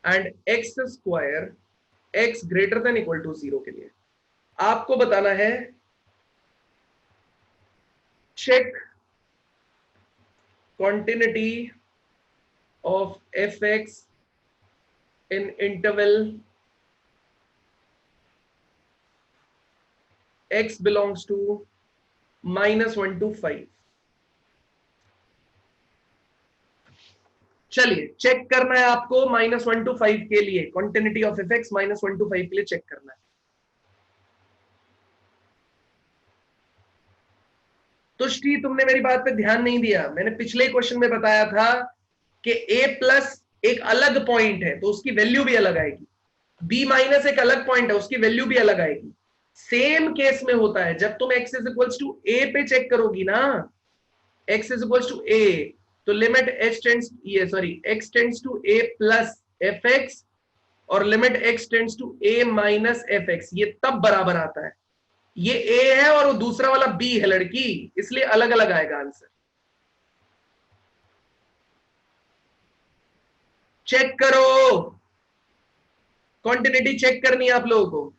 and x square x greater than equal to 0 के लिए। आपको बताना है check continuity of fx in interval x belongs to -1 to 5। चलिए चेक करना है आपको -1 to 5 के लिए, continuity of F x -1 to 5 के लिए चेक करना है। तुष्टि तुमने मेरी बात पे ध्यान नहीं दिया। मैंने पिछले क्वेश्चन में बताया था कि a प्लस एक अलग पॉइंट है तो उसकी वैल्यू भी अलग आएगी, b माइनस एक अलग पॉइंट है उसकी वैल्यू भी अलग आएगी। सेम केस में होता है जब तुम x is equals to a पे चेक करोगी ना, x is equals to a, तो limit x tends to a plus f x और limit x tends to a minus f x, ये तब बराबर आता है। ये a है और वो दूसरा वाला b है लड़की, इसलिए अलग अलग आएगा आंसर। चेक करो, कॉन्टिन्यूटी चेक करनी है आप लोगों को।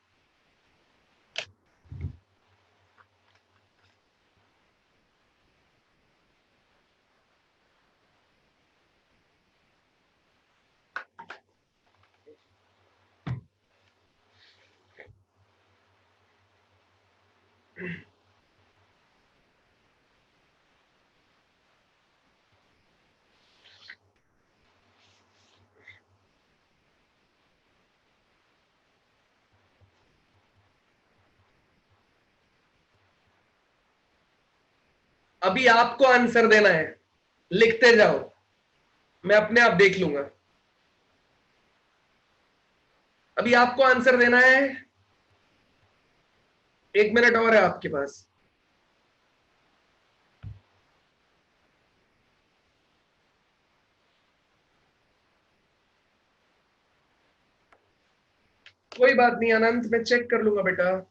अभी आपको आंसर देना है, लिखते जाओ, मैं अपने आप देख लूंगा। अभी आपको आंसर देना है, 1 मिनट और है आपके पास। कोई बात नहीं अनंत, मैं चेक कर लूंगा बेटा।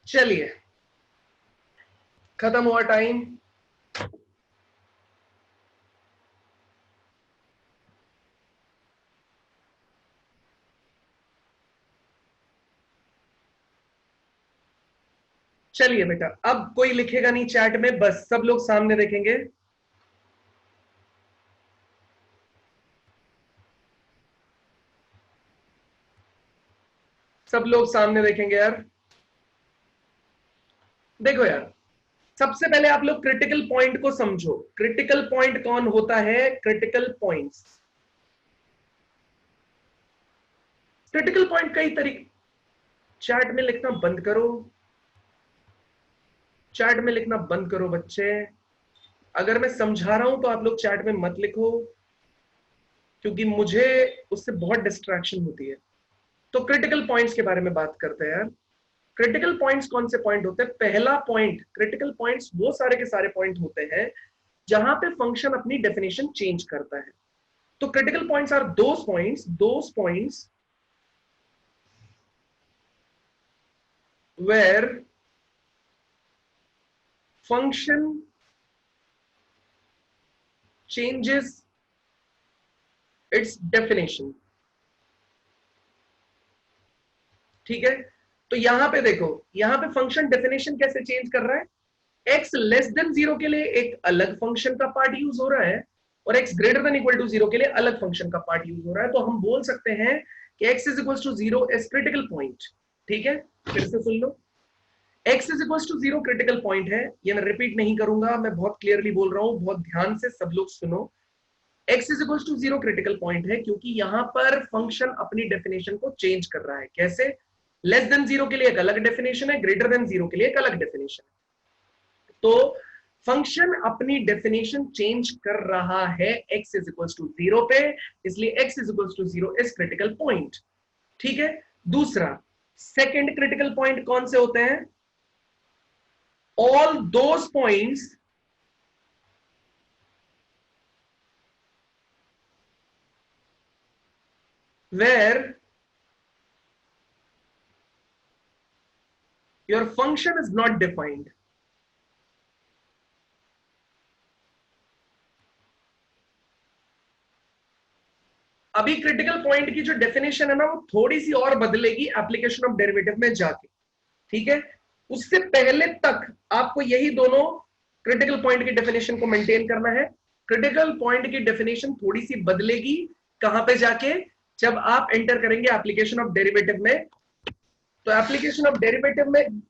चलिए खत्म हुआ टाइम। चलिए बेटा, अब कोई लिखेगा नहीं चैट में, बस सब लोग सामने देखेंगे। सब लोग सामने देखेंगे यार। देखो यार, सबसे पहले आप लोग क्रिटिकल पॉइंट को समझो। क्रिटिकल पॉइंट कौन होता है? क्रिटिकल पॉइंट्स, क्रिटिकल पॉइंट कई तरीके। चैट में लिखना बंद करो, चैट में लिखना बंद करो बच्चे। अगर मैं समझा रहा हूं तो आप लोग चैट में मत लिखो, क्योंकि मुझे उससे बहुत डिस्ट्रैक्शन होती है। तो क्रिटिकल पॉइंट्स के बारे में बात करते हैं यार। क्रिटिकल पॉइंट्स कौन से पॉइंट होते हैं? पहला पॉइंट, क्रिटिकल पॉइंट्स वो सारे के सारे पॉइंट होते हैं जहां पे फंक्शन अपनी डेफिनेशन चेंज करता है। तो critical points are those points where function changes its definition। ठीक है, तो यहां पे देखो, यहां पे फंक्शन डेफिनेशन कैसे चेंज कर रहा है? x लेस देन 0 के लिए एक अलग फंक्शन का पार्ट यूज हो रहा है और x greater than equal to 0 के लिए अलग फंक्शन का पार्ट यूज हो रहा है। तो हम बोल सकते हैं कि x is equal to 0 is critical point. ठीक है, फिर से सुन लो, x is equal to 0 critical point है। ये मैं रिपीट नहीं करूंगा, मैं बहुत क्लियरली बोल रहा हूं, बहुत ध्यान से सब लोग सुनो। x is equal to 0 critical point है क्योंकि यहां पर फंक्शन अपनी डेफिनेशन को चेंज कर रहा है। कैसे? लेस देन 0 के लिए एक अलग डेफिनेशन है, ग्रेटर देन 0 के लिए एक अलग डेफिनेशन है। तो फंक्शन अपनी डेफिनेशन चेंज कर रहा है x इज इक्वल टू 0 पे, इसलिए x is equal to 0 is critical point. ठीक है। दूसरा सेकेंड क्रिटिकल पॉइंट कौन से होते हैं? All those points where your function is not defined. अभी क्रिटिकल पॉइंट की जो डेफिनेशन है ना वो थोड़ी सी और बदलेगी एप्लीकेशन ऑफ डेरिवेटिव में जाके। ठीक है। उससे पहले तक आपको यही दोनों क्रिटिकल पॉइंट की डेफिनेशन को मेंटेन करना है। क्रिटिकल पॉइंट की डेफिनेशन थोड़ी सी बदलेगी कहां पे जाके? जब आप एंटर करेंगे एप्लीकेशन ऑफ डेरिवेटिव में। तो एप्लीकेशन ऑफ डेरिवेटिव में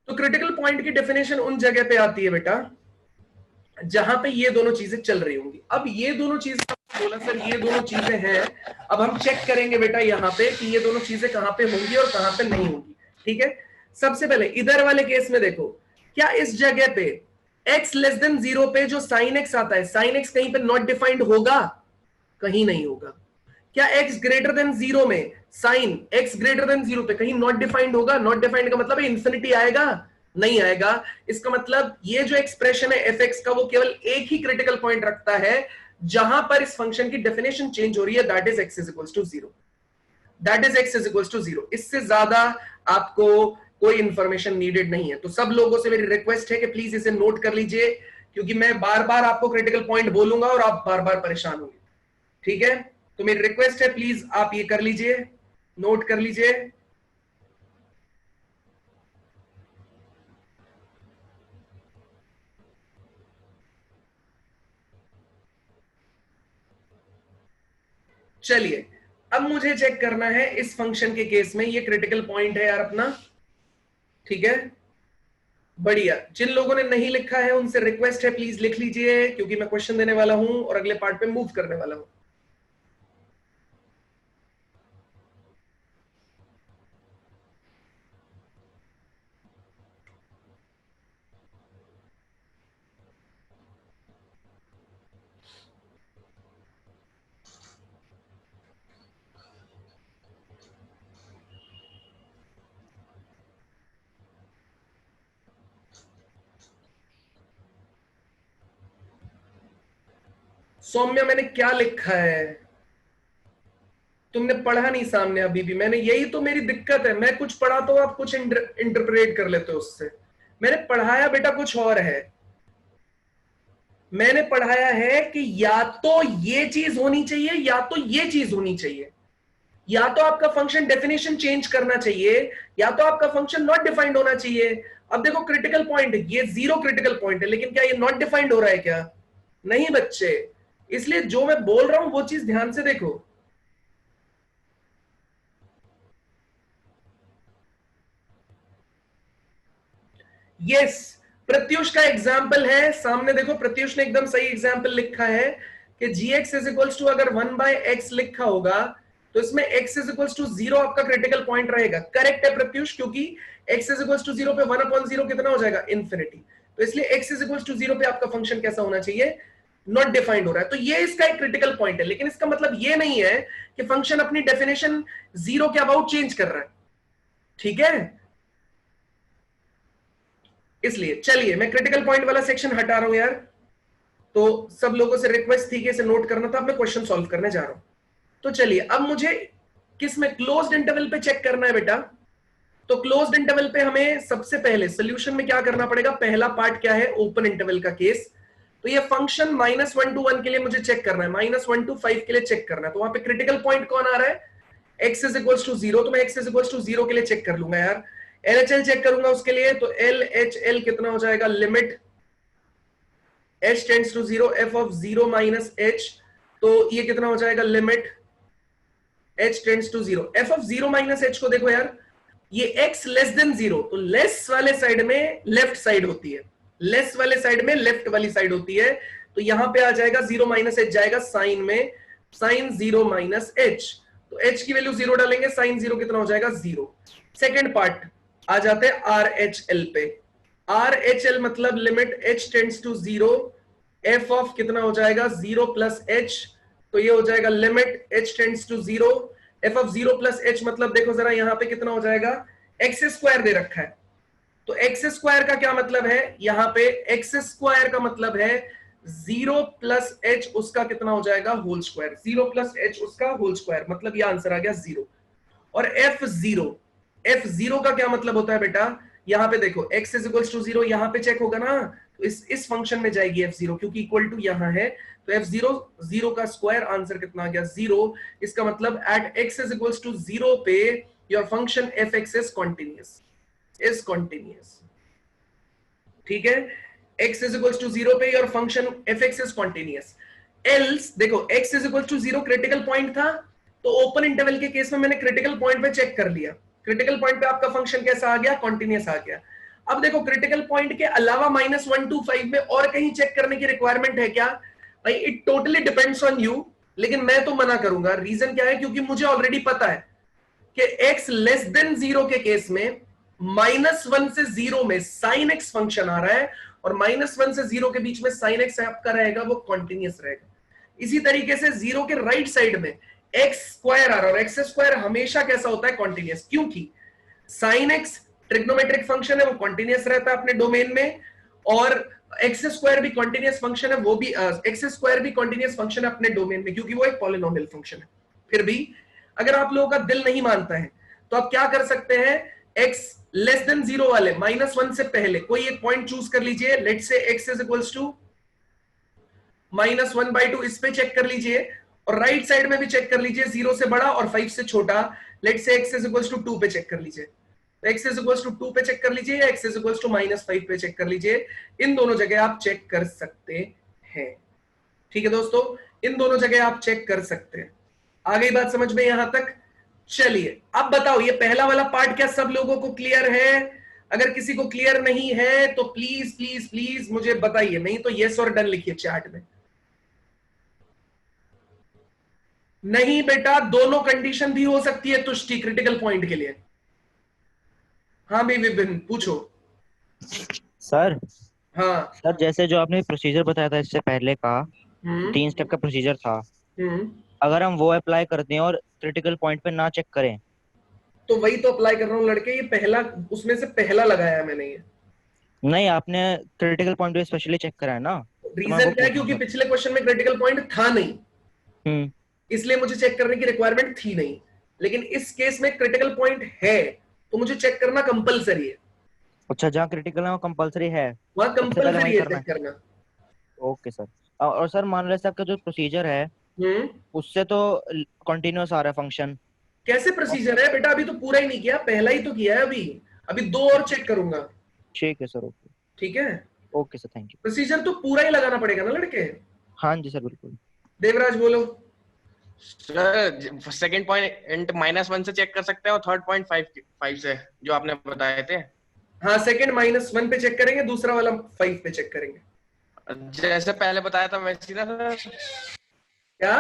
तो क्रिटिकल पॉइंट की डेफिनेशन उन जगह पे आती है बेटा जहां पे ये दोनों चीजें चल रही होंगी। अब ये दोनों चीजें बोला सर ये दोनों चीजें हैं, अब हम चेक करेंगे बेटा यहाँ पे कि ये दोनों चीजें कहां पे होंगी और कहां पे नहीं होंगी। ठीक है। सबसे पहले इधर वाले केस में देखो, क्या इस जगह पे x लेस देन 0 पे जो साइन x आता है, साइन x कहीं पे नॉट डिफाइंड होगा? कहीं नहीं होगा। क्या x ग्रेटर देन 0 में साइन x ग्रेटर देन 0 पे कहीं नॉट डिफाइंड होगा? नॉट डिफाइंड का मतलब है इंफिनिटी आएगा? नहीं आएगा। इसका मतलब ये जो एक्सप्रेशन है fx का वो केवल एक ही क्रिटिकल पॉइंट रखता है जहां पर इस फंक्शन की डेफिनेशन चेंज हो रही है, that is x is equal to 0। That is x is equal to 0। इससे ज्यादा आपको कोई इंफॉर्मेशन नीडेड नहीं है। तो सब लोगों से मेरी रिक्वेस्ट है कि प्लीज इसे नोट कर लीजिए, क्योंकि मैं बार बार आपको क्रिटिकल पॉइंट बोलूंगा और आप बार बार परेशान होंगे। ठीक है। तो मेरी रिक्वेस्ट है प्लीज आप ये कर लीजिए, नोट कर लीजिए। चलिए अब मुझे चेक करना है इस फंक्शन के केस में, ये क्रिटिकल पॉइंट है यार अपना। ठीक है, बढ़िया। जिन लोगों ने नहीं लिखा है उनसे रिक्वेस्ट है प्लीज लिख लीजिए, क्योंकि मैं क्वेश्चन देने वाला हूं और अगले पार्ट पे मूव करने वाला हूं। सौम्य मैंने क्या लिखा है? तुमने पढ़ा नहीं सामने अभी भी। मैंने, यही तो मेरी दिक्कत है, मैं कुछ पढ़ाता हूं आप कुछ इंटरप्रेट कर लेते हो उससे। मैंने पढ़ाया बेटा कुछ और है। मैंने पढ़ाया है कि या तो ये चीज होनी चाहिए या तो ये चीज होनी चाहिए। या तो आपका फंक्शन डेफिनेशन चेंज करना चाहिए या तो आपका फंक्शन नॉट डिफाइंड होना चाहिए। अब देखो क्रिटिकल पॉइंट, ये 0 क्रिटिकल पॉइंट है, लेकिन क्या ये नॉट डिफाइंड हो रहा है क्या? नहीं बच्चे। इसलिए जो मैं बोल रहा हूं वो चीज ध्यान से देखो। यस, प्रत्युष का एग्जाम्पल है सामने देखो। प्रत्युष ने एकदम सही एग्जाम्पल लिखा है कि gx इज इक्वल्स टू, अगर 1/x लिखा होगा तो इसमें x इज इक्वल्स टू 0 आपका क्रिटिकल पॉइंट रहेगा। करेक्ट है प्रत्युष, क्योंकि x इज इक्वल्स टू 0 पे 1/0 कितना हो जाएगा? इन्फिनिटी। तो इसलिए x इज इक्वल्स टू 0 पे आपका फंक्शन कैसा होना चाहिए? नॉट डिफाइंड हो रहा है। तो ये इसका एक क्रिटिकल पॉइंट है, लेकिन इसका मतलब ये नहीं है कि फंक्शन अपनी डेफिनेशन 0 के अबाउट चेंज कर रहा है। ठीक है। इसलिए चलिए मैं क्रिटिकल पॉइंट वाला सेक्शन हटा रहा हूं यार। तो सब लोगों से रिक्वेस्ट थी कि इसे नोट करना था। अब मैं क्वेश्चन सॉल्व करने जा रहा हूं। तो चलिए अब मुझे किस में, क्लोज्ड इंटरवल पे चेक करना है बेटा। तो क्लोज्ड इंटरवल पे हमें सबसे पहले सोल्यूशन में क्या करना पड़ेगा? पहला पार्ट क्या है? ओपन इंटरवल का केस। तो ये फंक्शन -1 to 1 के लिए मुझे चेक करना है, -1 to 5 के लिए चेक करना है। तो वहां पे क्रिटिकल पॉइंट कौन आ रहा है? x is equals to 0। तो मैं x इज इक्वल्स टू 0 के लिए चेक कर लूंगा यार। LHL चेक करूंगा उसके लिए, तो LHL कितना हो जाएगा, limit h tends to 0 f of 0 minus h, तो ये कितना हो जाएगा, limit h tends to 0 f of 0 minus h को देखो यार, ये x लेस देन 0, तो लेस वाले साइड में लेफ्ट साइड होती है, लेस वाले साइड में लेफ्ट वाली साइड होती है, तो यहां पे आ जाएगा 0 माइनस h जाएगा साइन में, साइन 0 माइनस h, तो h की वैल्यू 0 डालेंगे, साइन 0 कितना हो जाएगा, 0। सेकंड पार्ट आ जाते हैं RHL पे, RHL मतलब limit h tends to 0 f of कितना हो जाएगा, 0 प्लस h, तो ये हो जाएगा limit h tends to 0 f of 0 plus h, मतलब देखो जरा यहां पे कितना हो जाएगा, x स्क्वायर दे रखा है, तो x स्क्वायर का क्या मतलब है, यहां पे x स्क्वायर का मतलब है 0 प्लस h उसका कितना हो जाएगा, होल स्क्वायर, 0 प्लस h उसका होल स्क्वायर, मतलब ये आंसर आ गया 0। और f0 का क्या मतलब होता है बेटा, यहां पे देखो x इज इक्वल्स टू 0, यहां पे चेक होगा ना, तो इस फंक्शन में जाएगी f0, क्योंकि इक्वल टू यहां है, तो f0 0 का स्क्वायर, आंसर कितना आ गया, 0। इसका मतलब at x is equals to 0 पे your function fx is continuous, ठीक है, x इज इक्वल्स टू 0 पे your function fx is continuous. Else देखो x is equals to 0 critical point था, तो ओपन इंटरवल के केस में मैंने क्रिटिकल पॉइंट पे चेक कर लिया, क्रिटिकल पॉइंट पे आपका फंक्शन कैसा आ गया, कॉन्टिन्यूअस आ गया। अब देखो क्रिटिकल पॉइंट के अलावा -1 to 5 में और कहीं चेक करने की रिक्वायरमेंट है क्या भाई, it totally depends on you, लेकिन मैं तो मना करूंगा। रीजन क्या है, क्योंकि मुझे ऑलरेडी पता है कि x लेस देन 0 के केस में -1 से 0 में sin x फंक्शन आ रहा है, और -1 से 0 के बीच में sin x आपका रहेगा वो कॉन्टिन्यूअस रहेगा। इसी तरीके से 0 के राइट साइड में x स्क्वायर आ रहा है, और x स्क्वायर हमेशा कैसा होता है, कॉन्टिन्यूअस, क्योंकि sin x ट्रिग्नोमेट्रिक फंक्शन है, वो कॉन्टिन्यूअस रहता है अपने डोमेन में, और एक्स स्क्वायर भी कॉन्टिन्यूअस फंक्शन है, वो भी एक्स स्क्वायर भी कॉन्टिन्यूअस फंक्शन है अपने डोमेन में, क्योंकि वो एक पॉलिनोमियल फंक्शन है। फिर भी अगर आप लोगों का दिल नहीं मानता है तो आप क्या कर सकते हैं, x लेस देन 0 वाले -1 से पहले कोई एक पॉइंट चूज कर लीजिए, let's say x is equals to -1/2, इस पे चेक कर लीजिए, और राइट साइड में भी चेक कर लीजिए, 0 से बड़ा और 5 से छोटा, let's say x is equals to 2 पे चेक कर लीजिए, x इज इक्वल्स टू 2 पे चेक कर लीजिए, या x इज इक्वल्स टू -5 पे चेक कर लीजिए, इन दोनों जगह आप चेक कर सकते हैं। ठीक है दोस्तों, इन दोनों जगह आप चेक कर सकते हैं। आ गई बात समझ में यहां तक? चलिए अब बताओ, ये पहला वाला पार्ट क्या सब लोगों को क्लियर है? अगर किसी को क्लियर नहीं है तो प्लीज प्लीज प्लीज मुझे बताइए, नहीं तो यस और डन लिखिए चैट में। नहीं बेटा, दोनों कंडीशन भी हो सकती है तुष्टि क्रिटिकल पॉइंट के लिए। हाँ भी विपिन पूछो।
सर
हाँ
सर, जैसे जो आपने प्रोसीजर बताया था इससे पहले का 3 स्टेप का प्रोसीजर था, अगर हम वो अप्लाई करते हैं और क्रिटिकल पॉइंट पे ना चेक करें,
तो वही तो अप्लाई कर रहा हूँ लड़के, ये पहला उसमें से पहला लगाया है मैंने। ये
नहीं, आपने क्रिटिकल पॉइंट पे स्पेशली चेक करा है ना।
रीजन क्या है, क्योंकि पिछले क्वेश्चन में क्रिटिकल पॉइंट था नहीं, इसलिए मुझे चेक करने की रिक्वायरमेंट थी नहीं, लेकिन इस केस में क्रिटिकल पॉइंट है तो मुझे चेक करना कंपलसरी है।
अच्छा, जहाँ क्रिटिकल है वो कंपलसरी है,
वहां कंपलसरी है चेक करना।
Okay sir. और सर मान लो आपका जो प्रोसीजर है उससे तो कंटिन्यूअस आ रहा है फंक्शन।
कैसे प्रोसीजर है बेटा? अभी तो पूरा ही नहीं किया, पहला ही तो किया है अभी 2 और चेक करूंगा।
ठीक है सर, ओके।
ठीक है,
okay sir, thank you.
Procedure तो पूरा ही लगाना पड़ेगा ना लड़के?
हाँ जी सर, बिल्कुल।
देवराज बोलो।
सर सेकंड पॉइंट -1 से चेक कर सकते हैं, और थर्ड पॉइंट 5 से जो आपने बताए थे।
हाँ, सेकंड -1 पे चेक करेंगे, दूसरा वाला 5 पे चेक करेंगे,
जैसे पहले बताया था वैसे ही ना सर?
क्या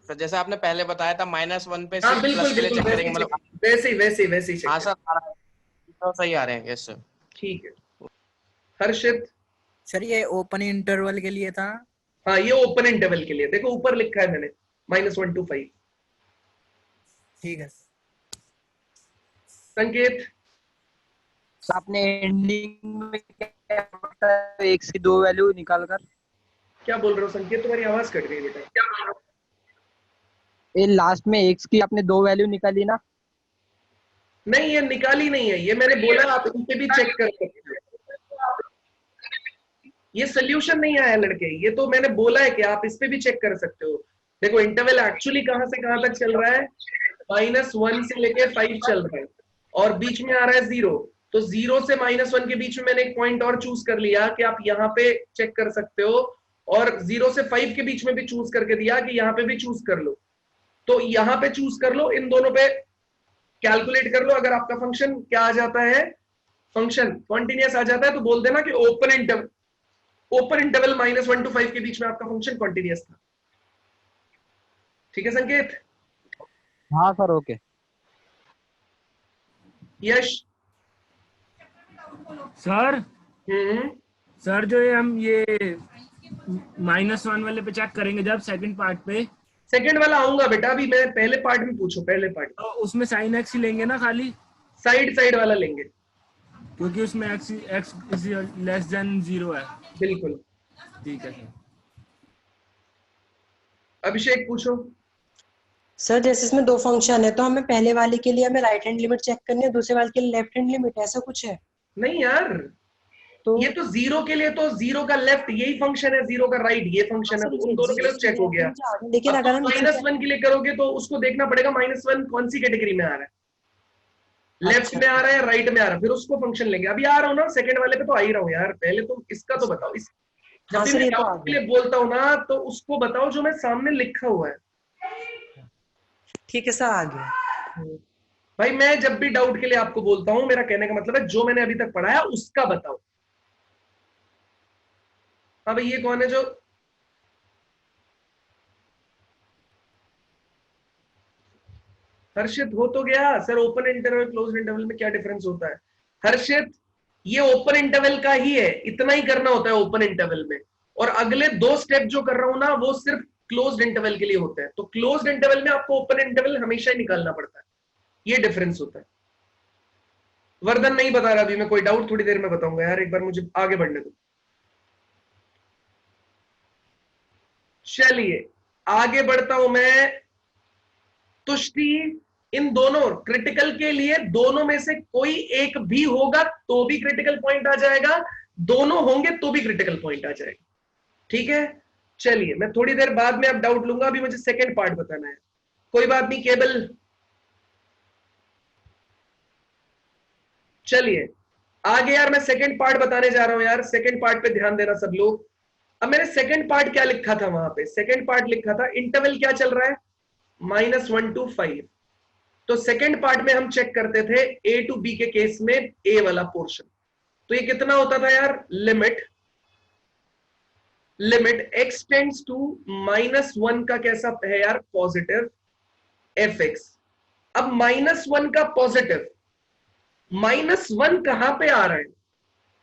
सर जैसे आपने पहले बताया था -1 पे
हाँ, बिल्कुल बिल्कुल वैसे ही।
हाँ सर, तो सही आ रहे हैं। यस सर,
ठीक है। हर्षित
सर ये ओपन इंटरवल के लिए था।
हाँ, ये ओपन इंटरवल के लिए, देखो ऊपर लिखा है मैंने -1 to 5।
ठीक है।
संकेत
आपने एंडिंग में क्या x की 2 वैल्यू निकाल कर,
क्या बोल रहे हो संकेत? तुम्हारी आवाज कट गई बेटा, क्या बोल रहे हो?
ये लास्ट में x की आपने 2 वैल्यू निकाली ना?
नहीं, ये निकाली नहीं है, ये मैंने बोला आप इन पे भी चेक कर सकते हो। ये सोल्यूशन नहीं आया लड़के, ये तो मैंने बोला है कि आप इस पे भी चेक कर सकते हो। देखो इंटरवल एक्चुअली कहां से कहां तक चल रहा है, -1 से लेके 5 चल रहा है, और बीच में आ रहा है 0, तो 0 से -1 के बीच में मैंने एक पॉइंट और चूज कर लिया कि आप यहाँ पे चेक कर सकते हो, और 0 से 5 के बीच में भी चूज करके दिया कि यहाँ पे भी चूज कर लो। तो यहाँ पे चूज कर लो, इन दोनों पे कैलकुलेट कर लो। अगर आपका फंक्शन क्या आ जाता है, फंक्शन कॉन्टिन्यूअस आ जाता है, तो बोल देना कि ओपन इंटरवल -1 to 5 के बीच में आपका फंक्शन कॉन्टिन्यूअस था। ठीक है संकेत?
हाँ सर, ओके।
यश?
सर सर जो है हम ये -1 वाले पे चेक करेंगे जब सेकंड पार्ट पे।
सेकंड वाला आऊंगा बेटा, अभी मैं पहले पार्ट में पूछो, पहले पार्ट।
तो उसमें sin x ही लेंगे ना खाली?
साइड वाला लेंगे,
क्योंकि उसमें x < 0 है।
बिल्कुल
ठीक है।
अभिषेक पूछो।
सर जैसे इसमें दो फंक्शन है, तो हमें पहले वाले के लिए हमें राइट हैंड लिमिट चेक करनी है, दूसरे वाले के लिए लेफ्ट हैंड लिमिट, ऐसा कुछ है?
नहीं यार, तो ये तो 0 के लिए तो 0 का लेफ्ट यही फंक्शन है, 0 का राइट ये फंक्शन है, तो उन दोनों के लिए चेक हो गया।
लेकिन अगर हम
-1 के लिए करोगे तो उसको देखना पड़ेगा -1 कौन सी कैटेगरी में आ रहा है, लेफ्ट में आ रहा है, राइट में आ रहा है, फिर उसको फंक्शन लेंगे। अभी आ रहा हूँ ना, सेकंड वाले पे तो आ ही रहा हूँ यार, पहले तो इसका तो बताओ। इस जब भी मैं डाउट के लिए बोलता हूँ ना, तो उसको बताओ जो मैं सामने लिखा हुआ है।
ठीक है सर, आ गया।
भाई मैं जब भी डाउट के लिए आपको बोलता हूं, मेरा कहने का मतलब है जो मैंने अभी तक पढ़ाया उसका बताओ। हाँ भाई, ये कौन है जो हर्षित? हो तो गया sir, open interval close interval में क्या डिफरेंस होता है? हर्षित, ये ओपन इंटरवल का ही है, इतना ही करना होता है ओपन इंटरवल में, और अगले 2 स्टेप जो कर रहा हूं ना, वो सिर्फ क्लोज्ड इंटरवल के लिए होते हैं। तो क्लोज्ड इंटरवल में आपको ओपन इंटरवल हमेशा ही निकालना पड़ता है, ये डिफरेंस होता है। वर्धन नहीं बता रहा अभी, मैं कोई डाउट थोड़ी देर में बताऊंगा यार, एक बार मुझे आगे बढ़ने दो। चलिए आगे बढ़ता हूं मैं। तुष्टि, इन दोनों क्रिटिकल के लिए दोनों में से कोई एक भी होगा तो भी क्रिटिकल पॉइंट आ जाएगा, दोनों होंगे तो भी क्रिटिकल पॉइंट आ जाएगा। ठीक है, चलिए मैं थोड़ी देर बाद में अब डाउट लूंगा, अभी मुझे सेकंड पार्ट बताना है। कोई बात नहीं केबल। चलिए आगे यार, मैं सेकंड पार्ट बताने जा रहा हूं यार, सेकंड पार्ट पे ध्यान देना सब लोग। अब मैंने सेकंड पार्ट क्या लिखा था वहां पे? सेकंड पार्ट लिखा था इंटरवल क्या चल रहा है, -1 to 5। तो सेकंड पार्ट में हम चेक करते थे A to B के केस में A वाला पोर्शन। तो ये कितना होता था यार? लिमिट x टेंड्स टू -1 का कैसा है यार? Positive fx। अब -1 का पॉजिटिव, -1 कहां पे आ रहा है?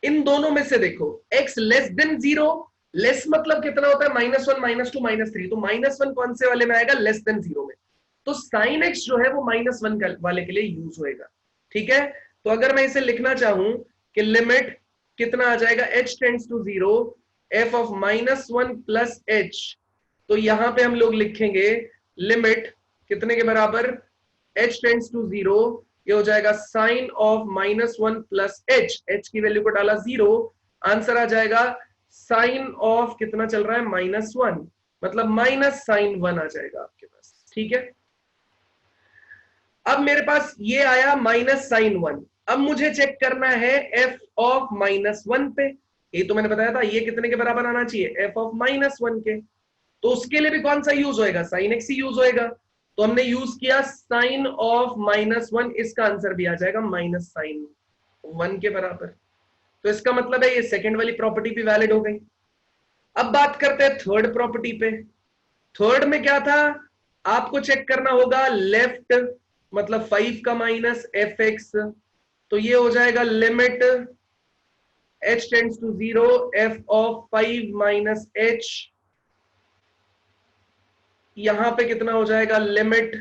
इन दोनों में से देखो, x लेस देन 0, लेस मतलब कितना होता है? -1, -2, -3। तो -1 कौन से वाले में आएगा? लेस देन 0 में। तो sin x जो है वो -1 वाले के लिए यूज होएगा। ठीक है, तो अगर मैं इसे लिखना चाहूं कि लिमिट कितना आ जाएगा, h tends to 0 f of -1 plus h, तो यहां पे हम लोग लिखेंगे लिमिट कितने के बराबर? h टेंड्स टू 0, ये हो जाएगा साइन ऑफ -1 प्लस h की वैल्यू को डाला 0, आंसर आ जाएगा साइन ऑफ कितना चल रहा है? -1, मतलब -sin1 आ जाएगा आपके पास। ठीक है, अब मेरे पास ये आया -sin1। अब मुझे चेक करना है f ऑफ -1 पे, ये तो मैंने बताया था ये कितने के बराबर आना चाहिए? f ऑफ -1 के। तो उसके लिए भी कौन सा यूज होएगा? sin x ही यूज होएगा। तो हमने यूज किया साइन ऑफ -1, इसका आंसर भी आ जाएगा -sin1 के बराबर। तो इसका मतलब है ये सेकंड वाली प्रॉपर्टी भी वैलिड हो गई। अब बात करते हैं थर्ड प्रॉपर्टी पे। थर्ड में क्या था? आपको चेक करना होगा लेफ्ट, मतलब 5 का माइनस fx, तो ये हो जाएगा limit h tends to 0 f of 5 minus h, यहां पे कितना हो जाएगा? Limit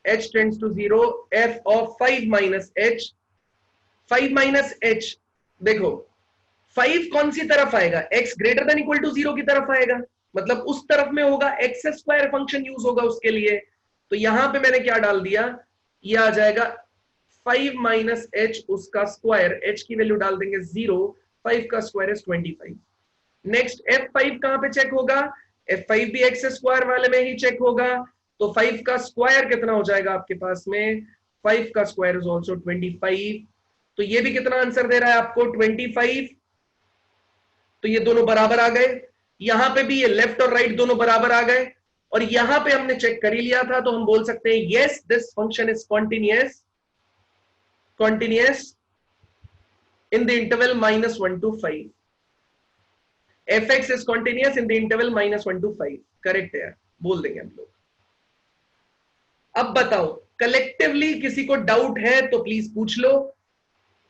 h tends to 0 f of 5 minus h। 5 minus h, देखो 5 कौन सी तरफ आएगा? x greater than equal to 0 की तरफ आएगा, मतलब उस तरफ में होगा, एक्स स्क्वायर फंक्शन यूज होगा उसके लिए। तो यहां पे मैंने क्या डाल दिया? ये आ जाएगा 5 माइनस h, उसका स्क्वायर, h की वैल्यू डाल देंगे 0, 5 का स्क्वायर इज 25। नेक्स्ट f5 कहां पे चेक होगा? f5 भी एक्स स्क्वायर वाले में ही चेक होगा। तो 5 का स्क्वायर कितना हो जाएगा आपके पास में? 5 का स्क्वायर इज ऑल्सो 25। तो ये भी कितना आंसर दे रहा है आपको 25। तो ये दोनों बराबर आ गए। यहां पे भी ये लेफ्ट और राइट दोनों बराबर आ गए। और यहां पे हमने चेक कर ही लिया था, तो हम बोल सकते हैं yes this function is continuous in the interval -1 to 5. fx is continuous in the interval -1 to 5. Correct है यार, बोल देंगे हम लोग। अब बताओ, कलेक्टिवली किसी को डाउट है तो प्लीज पूछ लो।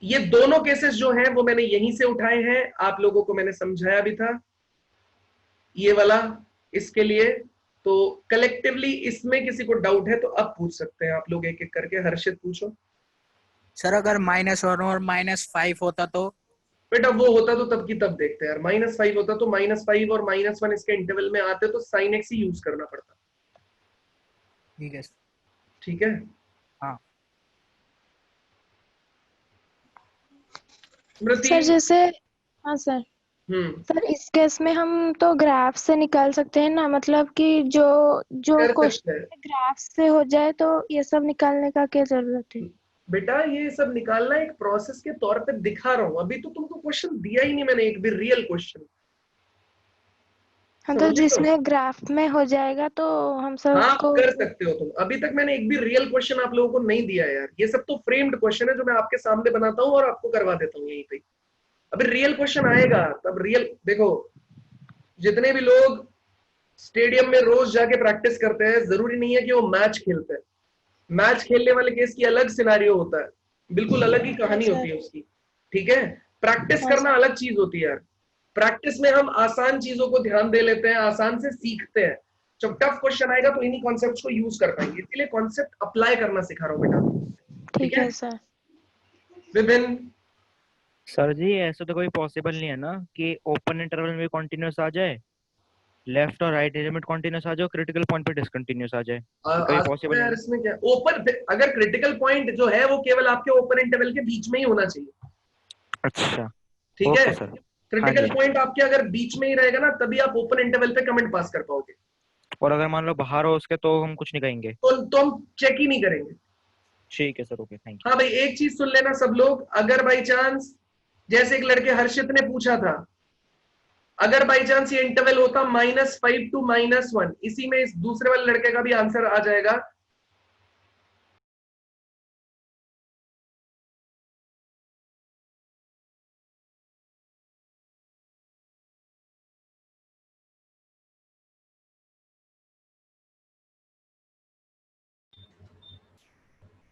ये दोनों केसेस जो हैं वो मैंने यहीं से उठाए हैं, आप लोगों को मैंने समझाया भी था ये वाला इसके लिए। तो कलेक्टिवली इसमें किसी को डाउट है तो अब पूछ सकते हैं आप लोग एक एक करके। हर्षित पूछो।
सर अगर -1 और -5 होता तो?
बेटा वो होता तो तब की तब देखते हैं यार। -5 होता तो -5 और -1 इसके इंटरवल में आते तो sin x ही यूज करना पड़ता।
ठीक है।
ठीक है।
हाँ
सर जैसे, हाँ सर, सर इस केस में हम तो ग्राफ से निकाल सकते हैं ना, मतलब कि जो क्वेश्चन ग्राफ से हो जाए तो ये सब निकालने का क्या जरूरत है?
बेटा ये सब निकालना एक प्रोसेस के तौर पे दिखा रहा हूं। अभी तो तुमको क्वेश्चन दिया ही नहीं मैंने एक भी रियल क्वेश्चन।
हाँ तो जिसमें ग्राफ में हो जाएगा तो हम सब उसको
कर सकते हो तुम। अभी तक मैंने एक भी रियल क्वेश्चन आप लोगों को नहीं दिया यार। ये सब तो फ्रेम्ड क्वेश्चन है जो मैं आपके सामने बनाता हूँ और आपको करवा देता हूँ यहीं पे। अभी रियल क्वेश्चन आएगा तब रियल। देखो जितने भी लोग स्टेडियम में रोज जाके प्रैक्टिस करते हैं, जरूरी नहीं है कि वो मैच खेलते हैं। मैच खेलने वाले केस की अलग सिनारियो होता है, बिल्कुल अलग ही कहानी होती है उसकी। ठीक है, प्रैक्टिस करना अलग चीज होती है यार। प्रैक्टिस में हम आसान चीजों को ध्यान दे लेते हैं, आसान से सीखते हैं। जब टफ क्वेश्चन आएगा तो इन्हीं कॉन्सेप्ट्स को यूज कर पाएंगे। इसलिए कॉन्सेप्ट अप्लाई करना सिखा रहा हूँ बेटा।
ठीक है सर।
विभिन्न
सर जी ऐसा तो कोई पॉसिबल नहीं है ना कि ओपन इंटरवल में कॉन्टिन्यूअस आ जाए, लेफ्ट और राइट एलिमेंट कॉन्टिन्यूअस आ जाए, क्रिटिकल पॉइंट पे डिसकंटिन्यूअस आ जाए। कोई पॉसिबल
यार इसमें क्या ओपन, अगर क्रिटिकल पॉइंट जो है वो केवल आपके ओपन इंटरवल के बीच में ही होना चाहिए।
अच्छा
ठीक है,
सर।
क्रिटिकल पॉइंट आपके अगर बीच में ही रहेगा ना तभी आप ओपन इंटरवल पे कमेंट पास कर पाओगे।
और अगर मान लो बाहर हो उसके तो हम कुछ नहीं कहेंगे?
तो हम चेक ही नहीं करेंगे।
ठीक है सर, ओके थैंक यू।
हाँ भाई एक चीज सुन लेना सब लोग, अगर बाई चांस जैसे एक लड़के हर्षित ने पूछा था, अगर बाई चांस ये इंटरवल होता -5 to -1, इसी में इस दूसरे वाले लड़के का भी आंसर आ जाएगा।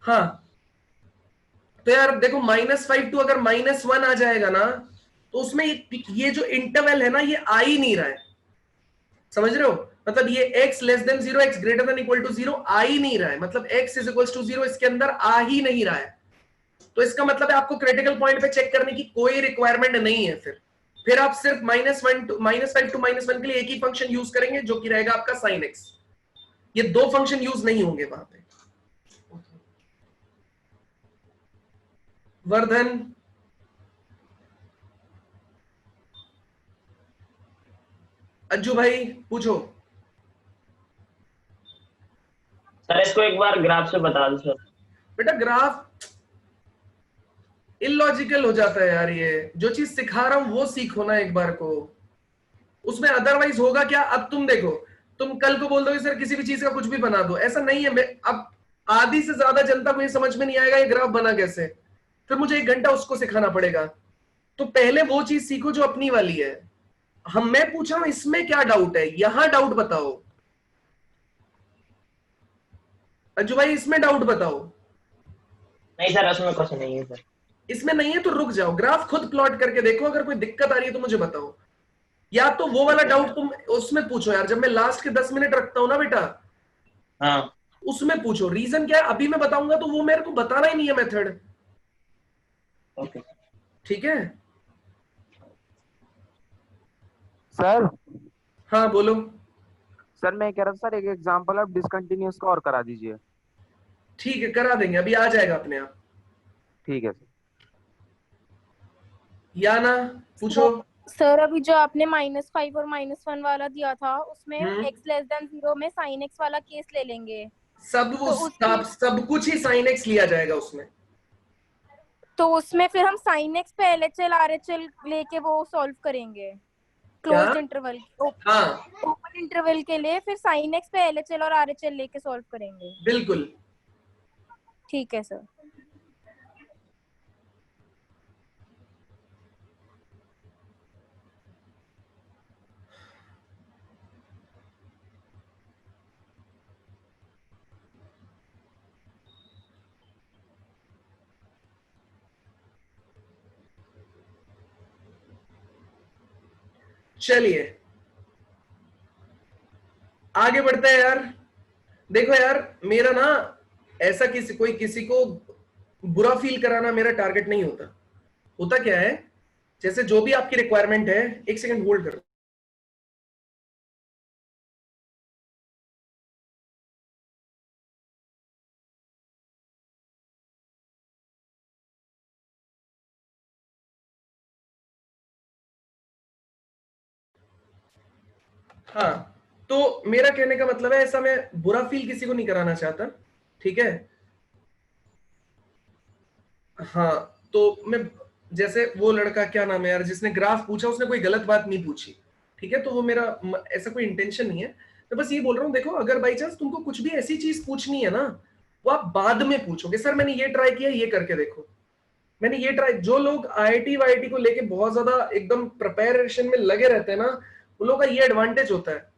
हाँ तो यार देखो -5 to अगर -1 आ जाएगा ना तो उसमें ये जो इंटरवल है ना ये आ ही नहीं रहा है। समझ रहे हो? मतलब ये x less than 0, x greater than equal to 0 आ ही नहीं रहा है। मतलब x इज इक्वल टू 0 इसके अंदर आ ही नहीं रहा है। तो इसका मतलब है आपको क्रिटिकल पॉइंट पे चेक करने की कोई रिक्वायरमेंट नहीं है। फिर आप सिर्फ -5 to -1 के लिए एक ही फंक्शन यूज करेंगे जो कि रहेगा आपका sin x। ये दो फंक्शन यूज नहीं होंगे वहां पे। वर्धन अज्जू भाई पूछो।
सर इसको एक बार ग्राफ से बता दो सर।
बेटा ग्राफ इलॉजिकल हो जाता है यार। ये जो चीज सिखा रहा हूं वो सीखो ना एक बार को, उसमें अदरवाइज होगा क्या। अब तुम देखो, तुम कल को बोल दोगे सर किसी भी चीज का कुछ भी बना दो, ऐसा नहीं है। अब आधी से ज्यादा जनता को ये समझ में नहीं आएगा ये ग्राफ बना कैसे, फिर मुझे 1 घंटा उसको सिखाना पड़ेगा। तो पहले वो चीज सीखो जो अपनी वाली है। मैं पूछ रहा हूं इसमें क्या डाउट है, यहां डाउट बताओ। अज्जू भाई इसमें डाउट बताओ।
नहीं सर इसमें कुछ नहीं है सर।
इसमें नहीं है तो रुक जाओ, ग्राफ खुद प्लॉट करके देखो। अगर कोई दिक्कत आ रही है तो मुझे बताओ। या तो वो वाला डाउट तुम उसमें पूछो यार, जब मैं लास्ट के 10 मिनट रखता हूं ना बेटा,
हाँ
उसमें पूछो। रीजन क्या है अभी मैं बताऊंगा तो वो मेरे को बताना ही नहीं है मेथड।
ओके
ठीक है
सर।
हाँ बोलो।
सर मैं कह रहा था सर एक एग्जांपल आप डिसकंटिन्यूअस का और करा दीजिए।
ठीक है करा देंगे, अभी आ जाएगा अपने आप।
ठीक है सर।
या ना पूछो।
सर अभी जो आपने -5 और -1 वाला दिया था उसमें x लेस देन 0 में sin x वाला केस ले लेंगे।
सब कुछ ही sin x लिया जाएगा उसमें।
तो उसमें फिर हम sin x पे LHL RHL लेके वो सॉल्व करेंगे क्लोज्ड इंटरवल, ओपन इंटरवल के लिए फिर sin x पे LHL और RHL लेके सॉल्व करेंगे।
बिल्कुल
ठीक है सर।
चलिए आगे बढ़ते हैं यार। देखो यार, मेरा ना ऐसा किसी को बुरा फील कराना मेरा टारगेट नहीं होता। होता क्या है, जैसे जो भी आपकी रिक्वायरमेंट है, एक सेकंड होल्ड करो। हाँ, तो मेरा कहने का मतलब है, ऐसा मैं बुरा फील किसी को नहीं कराना चाहता, ठीक है। हाँ, तो मैं जैसे वो लड़का, क्या नाम है यार, जिसने ग्राफ पूछा, उसने कोई गलत बात नहीं पूछी, ठीक है। तो वो मेरा ऐसा कोई इंटेंशन नहीं है। मैं बस ये बोल रहा हूँ, देखो अगर बाई चांस तुमको कुछ भी ऐसी चीज पूछनी है ना, वो आप बाद में पूछोगे। सर मैंने ये ट्राई किया, ये करके देखो, मैंने ये ट्राई। जो लोग IIT वाईटी को लेके बहुत ज्यादा एकदम प्रिपरेशन में लगे रहते हैं ना, उन लोगों का ये एडवांटेज होता है।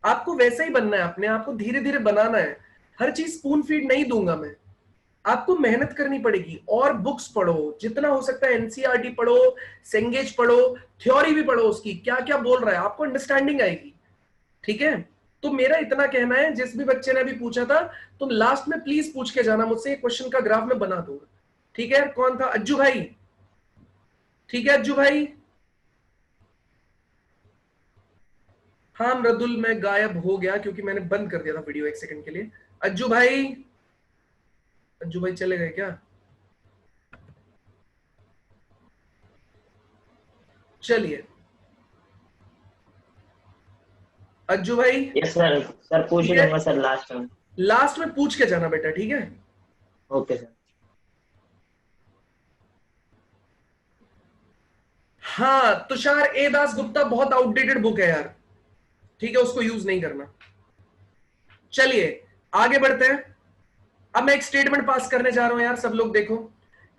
आपको वैसा ही बनना है, अपने आप को धीरे धीरे बनाना है। हर चीज स्पून फीड नहीं दूंगा मैं, आपको मेहनत करनी पड़ेगी। और बुक्स पढ़ो, जितना हो सकता है NCERT पढ़ो, सेंगेज पढ़ो, थ्योरी भी पढ़ो, उसकी क्या क्या बोल रहा है, आपको अंडरस्टैंडिंग आएगी, ठीक है। तो मेरा इतना कहना है, जिस भी बच्चे ने अभी पूछा था, तुम लास्ट में प्लीज पूछ के जाना मुझसे, क्वेश्चन का ग्राफ में बना दूंगा, ठीक है। कौन था? अज्जू भाई, ठीक है अज्जू भाई। हाँ मृदुल, मैं गायब हो गया क्योंकि मैंने बंद कर दिया था वीडियो एक सेकंड के लिए। अज्जू भाई चले गए क्या? चलिए अज्जू भाई।
यस सर, सर पूछ लूंगा सर
लास्ट में पूछ के जाना बेटा, ठीक है।
Okay sir.
हाँ, तुषार ए दास गुप्ता बहुत आउटडेटेड बुक है यार, ठीक है, उसको यूज नहीं करना। चलिए आगे बढ़ते हैं। अब मैं एक स्टेटमेंट पास करने जा रहा हूं यार, सब लोग देखो।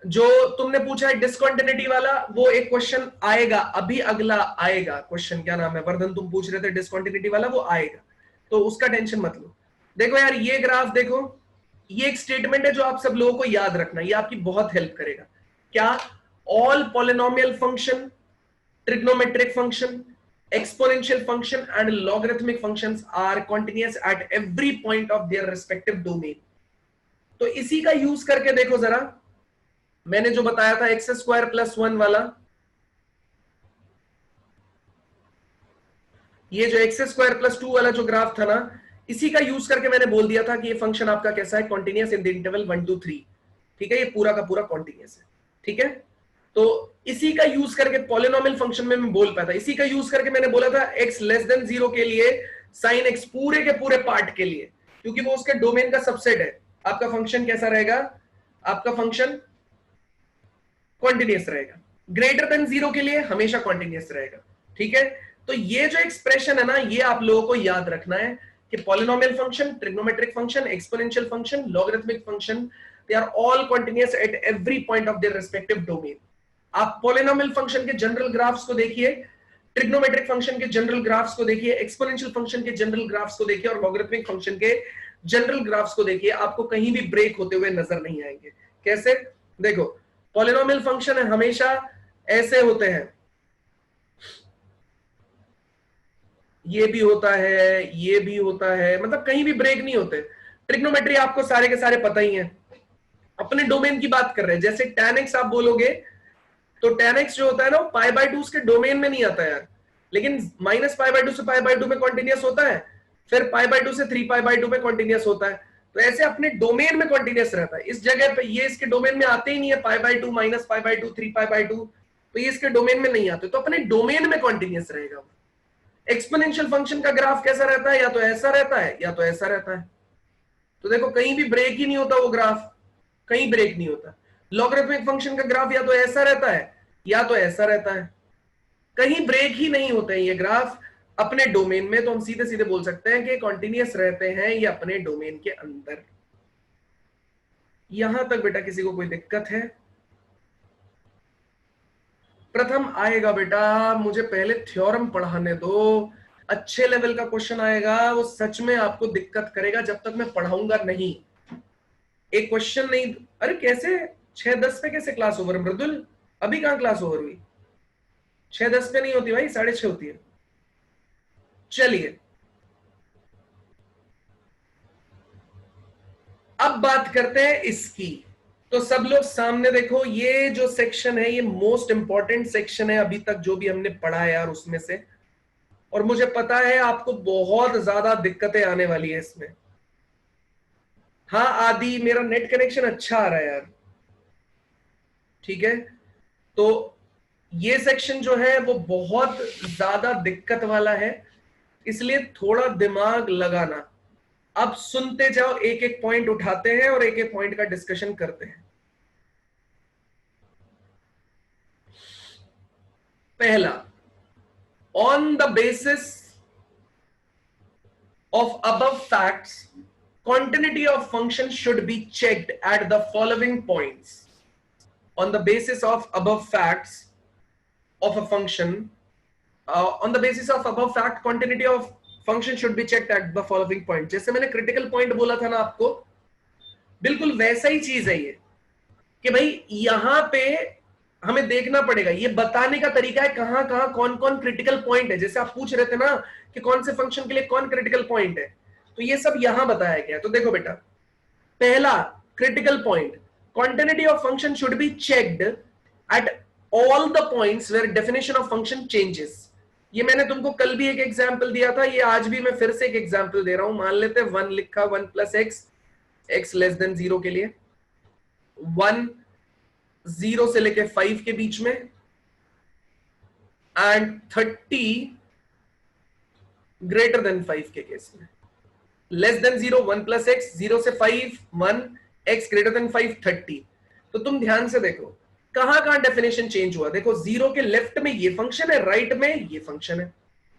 जो तुमने पूछा है डिसकंटिन्यूटी वाला, वो एक क्वेश्चन आएगा अभी, अगला आएगा क्वेश्चन। क्या नाम है वर्धन, तुम पूछ रहे थे डिसकंटिन्यूटी वाला, वो आएगा, तो उसका टेंशन मत लो। देखो यार, ये ग्राफ देखो, ये एक स्टेटमेंट है जो आप सब लोगों को याद रखना, ये आपकी बहुत हेल्प करेगा। क्या? All polynomial function, trigonometric function, exponential function and logarithmic functions are continuous at every point of their respective domain। तो इसी का यूज करके देखो जरा, मैंने जो बताया था x² + 1 वाला, ये जो x² + 2 वाला जो ग्राफ था ना, इसी का यूज करके मैंने बोल दिया था कि ये फंक्शन आपका कैसा है, continuous in the interval 1 to 3, ठीक है। ये पूरा का पूरा कॉन्टिन्यूस है, ठीक है। तो इसी का यूज करके पॉलिनोमियल फंक्शन में मैं बोल पाया था, इसी का यूज करके मैंने बोला था x < 0 के लिए sin x पूरे के पूरे पार्ट के लिए, क्योंकि वो उसके डोमेन का सबसेट है। आपका फंक्शन कैसा रहेगा? आपका फंक्शन कॉन्टिन्यूस रहेगा। ग्रेटर 0 के लिए हमेशा कॉन्टिन्यूस रहेगा, ठीक है। तो ये जो एक्सप्रेशन है ना, ये आप लोगों को याद रखना है कि polynomial function, trigonometric function, exponential function, logarithmic function, they are all continuous at every point of their respective domain. आप पॉलिनोमियल फंक्शन के जनरल ग्राफ्स को देखिए, ट्रिग्नोमेट्रिक फंक्शन के जनरल ग्राफ्स को देखिए, एक्सपोनेंशियल फंक्शन के जनरल ग्राफ्स को देखिए, और लॉगरिथमिक फंक्शन के जनरल ग्राफ्स को देखिए। आपको कहीं भी ब्रेक होते हुए नजर नहीं आएंगे। कैसे? देखो, पॉलिनोमियल फंक्शन हमेशा ऐसे होते हैं, ये भी होता है, ये भी होता है, मतलब कहीं भी ब्रेक नहीं होते। ट्रिग्नोमेट्री आपको सारे के सारे पता ही है। अपने डोमेन की बात कर रहे हैं, जैसे tan x आप बोलोगे तो tan x जो होता है ना, वो π/2 उसके डोमेन में नहीं आता यार, लेकिन -π/2 से π/2 में कॉन्टिन्यूस होता है, फिर π/2 से 3π/2 में कॉन्टिन्यूस होता है। तो ऐसे अपने डोमेन में कॉन्टिन्यूस रहता है। इस जगह पे ये इसके डोमेन में आते ही नहीं है, π/2, -π/2, 3π/2, तो ये इसके डोमेन में नहीं आते, तो अपने डोमेन में कॉन्टिन्यूस रहेगा। एक्सपोनेंशियल फंक्शन का ग्राफ कैसा रहता है? या तो ऐसा रहता है या तो ऐसा रहता है, तो देखो कहीं भी ब्रेक ही नहीं होता वो ग्राफ, कहीं ब्रेक नहीं होता। लॉगरिथमिक फंक्शन का ग्राफ या तो ऐसा रहता है या तो ऐसा रहता है, कहीं ब्रेक ही नहीं होते हैं ये ग्राफ अपने डोमेन में। तो हम सीधे सीधे बोल सकते हैं कि कॉन्टिन्यूअस रहते हैं ये अपने डोमेन के अंदर। यहां तक बेटा किसी को कोई दिक्कत है? प्रथम आएगा बेटा, मुझे पहले थ्योरम पढ़ाने दो, अच्छे लेवल का क्वेश्चन आएगा, वो सच में आपको दिक्कत करेगा जब तक मैं पढ़ाऊंगा नहीं। एक क्वेश्चन नहीं, अरे कैसे 6:10 पे कैसे क्लास ओवर? मृदुल अभी कहां क्लास ओवर हुई? 6:10 पे नहीं होती भाई, 6:30 होती है। चलिए अब बात करते हैं इसकी। तो सब लोग सामने देखो, ये जो सेक्शन है ये मोस्ट इंपॉर्टेंट सेक्शन है अभी तक जो भी हमने पढ़ा है यार उसमें से, और मुझे पता है आपको बहुत ज्यादा दिक्कतें आने वाली है इसमें। हाँ आदि, मेरा नेट कनेक्शन अच्छा आ रहा है यार, ठीक है। तो ये सेक्शन जो है वो बहुत ज्यादा दिक्कत वाला है, इसलिए थोड़ा दिमाग लगाना। अब सुनते जाओ, एक एक पॉइंट उठाते हैं और एक एक पॉइंट का डिस्कशन करते हैं। पहला, on the basis of above facts, continuity of function should be checked at the following points. On the basis of above facts of a function, on the basis of above fact, continuity of function should be checked at the following point. जैसे मैंने critical point बोला था ना आपको, बिल्कुल वैसा ही चीज है ये, कि भाई यहां पे हमें देखना पड़ेगा, ये बताने का तरीका है कहां कहां कौन कौन क्रिटिकल पॉइंट है। जैसे आप पूछ रहे थे ना कि कौन से फंक्शन के लिए कौन क्रिटिकल पॉइंट है, तो ये सब यहां बताया गया। तो देखो बेटा, पहला critical point, continuity of function should be checked at all the points where definition of function changes. ये मैंने तुमको कल भी एक एग्जांपल दिया था, ये आज भी मैं फिर से एक एग्जांपल दे रहा हूं। मान लेते हैं 1 लिखा, 1 + x, x लेस देन 0 के लिए, 1 0 से लेके 5 के बीच में, एंड 30 ग्रेटर देन 5 के केस में। लेस देन 0 1 + x, 0 से 5 1, x ग्रेटर देन 5 30। तो तुम ध्यान से देखो कहां कहां डेफिनेशन चेंज हुआ। देखो 0 के लेफ्ट में ये फंक्शन है, राइट में ये फंक्शन है,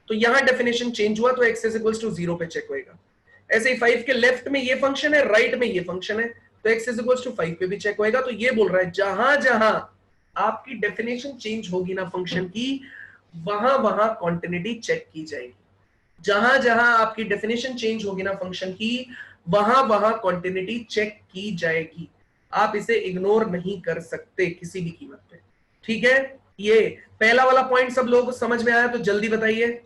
तो यहां डेफिनेशन चेंज हुआ, तो x = 0 पे चेक होएगा। ऐसे ही 5 के लेफ्ट में ये फंक्शन है, राइट में ये फंक्शन है, तो x = 5 पे भी चेक होएगा। तो ये बोल रहा है जहां जहां आपकी डेफिनेशन चेंज होगी ना फंक्शन की, वहां वहां कॉन्टिन्यूटी चेक की जाएगी। जहां जहां आपकी डेफिनेशन चेंज होगी ना फंक्शन की, वहां वहां कॉन्टिन्यूटी चेक की जाएगी। आप इसे इग्नोर नहीं कर सकते किसी भी कीमत पे, ठीक है। ये पहला वाला पॉइंट सब लोगों को समझ में आया? तो जल्दी बताइए,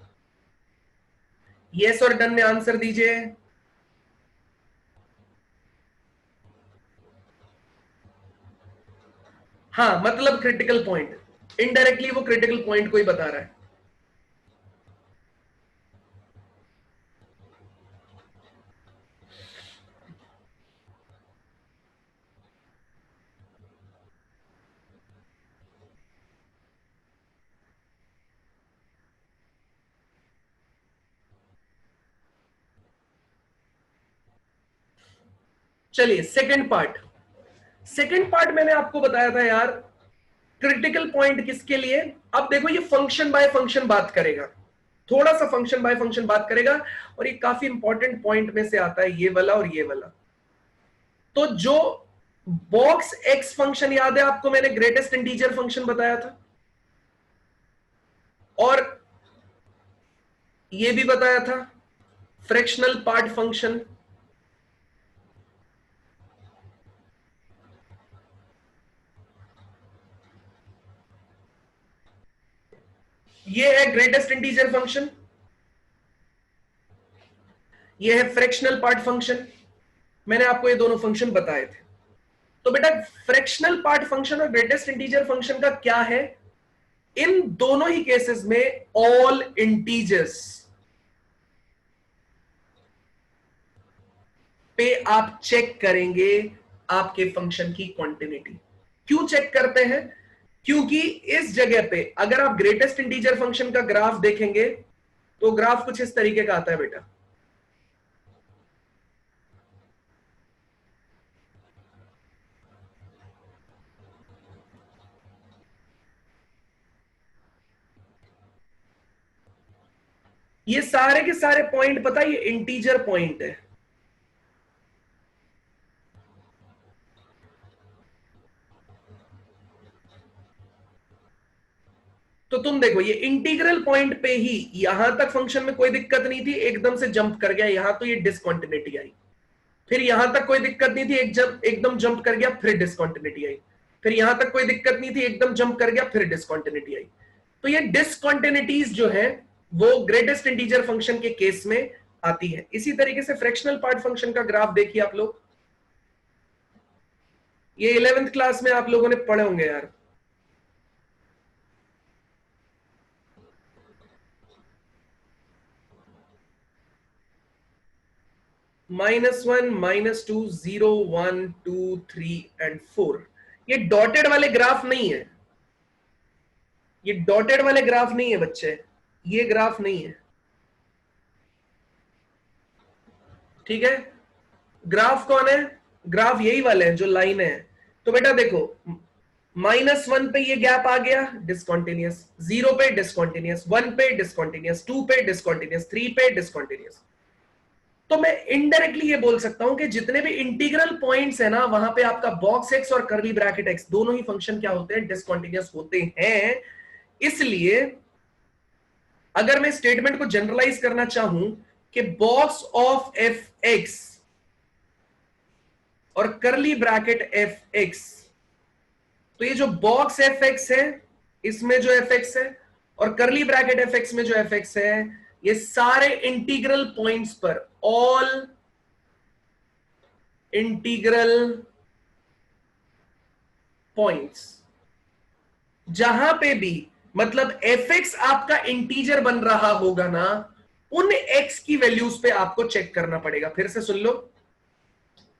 यस और डन में आंसर दीजिए। हाँ, मतलब क्रिटिकल पॉइंट, इनडायरेक्टली वो क्रिटिकल पॉइंट को ही बता रहा है। चलिए सेकंड पार्ट मैंने आपको बताया था यार, क्रिटिकल पॉइंट किसके लिए। अब देखो ये फंक्शन बाय फंक्शन बात करेगा, थोड़ा सा फंक्शन बाय फंक्शन बात करेगा, और ये काफी इंपॉर्टेंट पॉइंट में से आता है ये वाला और ये वाला। तो जो बॉक्स एक्स फंक्शन याद है आपको, मैंने ग्रेटेस्ट इंटीजर फंक्शन बताया था, और ये भी बताया था फ्रैक्शनल पार्ट फंक्शन। ये है ग्रेटेस्ट इंटीजर फंक्शन, ये है फ्रैक्शनल पार्ट फंक्शन। मैंने आपको ये दोनों फंक्शन बताए थे। तो बेटा फ्रैक्शनल पार्ट फंक्शन और ग्रेटेस्ट इंटीजर फंक्शन का क्या है, इन दोनों ही केसेस में ऑल इंटीजर्स पे आप चेक करेंगे आपके फंक्शन की क्वांटिटी। क्यों चेक करते हैं? क्योंकि इस जगह पे अगर आप ग्रेटेस्ट इंटीजर फंक्शन का ग्राफ देखेंगे तो ग्राफ कुछ इस तरीके का आता है बेटा। ये सारे के सारे पॉइंट पता है ये इंटीजर पॉइंट है। तो तुम देखो ये इंटीग्रल पॉइंट पे ही यहां तक फंक्शन में कोई दिक्कत नहीं थी, एकदम से जंप कर गया यहां, तो ये डिसकंटिन्यूटी आई। फिर यहां तक कोई दिक्कत नहीं थी, एकदम जंप कर गया, फिर डिसकंटिन्यूटी आई। फिर यहां तक कोई दिक्कत नहीं थी, एकदम जंप कर गया, फिर डिसकंटिन्यूटी आई। तो ये डिसकंटिन्यूटीज जो है वो ग्रेटेस्ट इंटीजर फंक्शन के केस में आती है। इसी तरीके से फ्रैक्शनल पार्ट फंक्शन का ग्राफ देखिए आप लोग, ये 11th क्लास में आप लोगों ने पढ़े होंगे यार। -1, -2, 0, 1, 2, 3 एंड 4। ये डॉटेड वाले ग्राफ नहीं है, ये डॉटेड वाले ग्राफ नहीं है बच्चे, ये ग्राफ नहीं है, ठीक है। ग्राफ कौन है? ग्राफ यही वाले हैं जो लाइन है। तो बेटा देखो -1 पे ये गैप आ गया, डिसकंटिन्यूअस, 0 पे डिसकंटिन्यूअस, 1 पे डिसकंटिन्यूअस, 2 पे डिसकंटिन्यूअस, 3 पे डिसकंटिन्यूअस। तो मैं इनडायरेक्टली ये बोल सकता हूं कि जितने भी इंटीग्रल पॉइंट्स है ना, वहां पे आपका बॉक्स एक्स और कर्ली ब्रैकेट एक्स दोनों ही फंक्शन क्या होते हैं? डिसकंटिन्यूअस होते हैं। इसलिए अगर मैं स्टेटमेंट को जनरलाइज करना चाहूं कि बॉक्स ऑफ एफ एक्स और कर्ली ब्रैकेट एफ एक्स, तो ये जो बॉक्स एफ एक्स है इसमें जो एफ एक्स है और कर्ली ब्रैकेट एफ एक्स में जो एफ एक्स है, ये सारे इंटीग्रल पॉइंट्स पर, ऑल इंटीग्रल पॉइंट्स, जहां पे भी मतलब एफ एक्स आपका इंटीजर बन रहा होगा ना, उन एक्स की वैल्यूज पे आपको चेक करना पड़ेगा। फिर से सुन लो,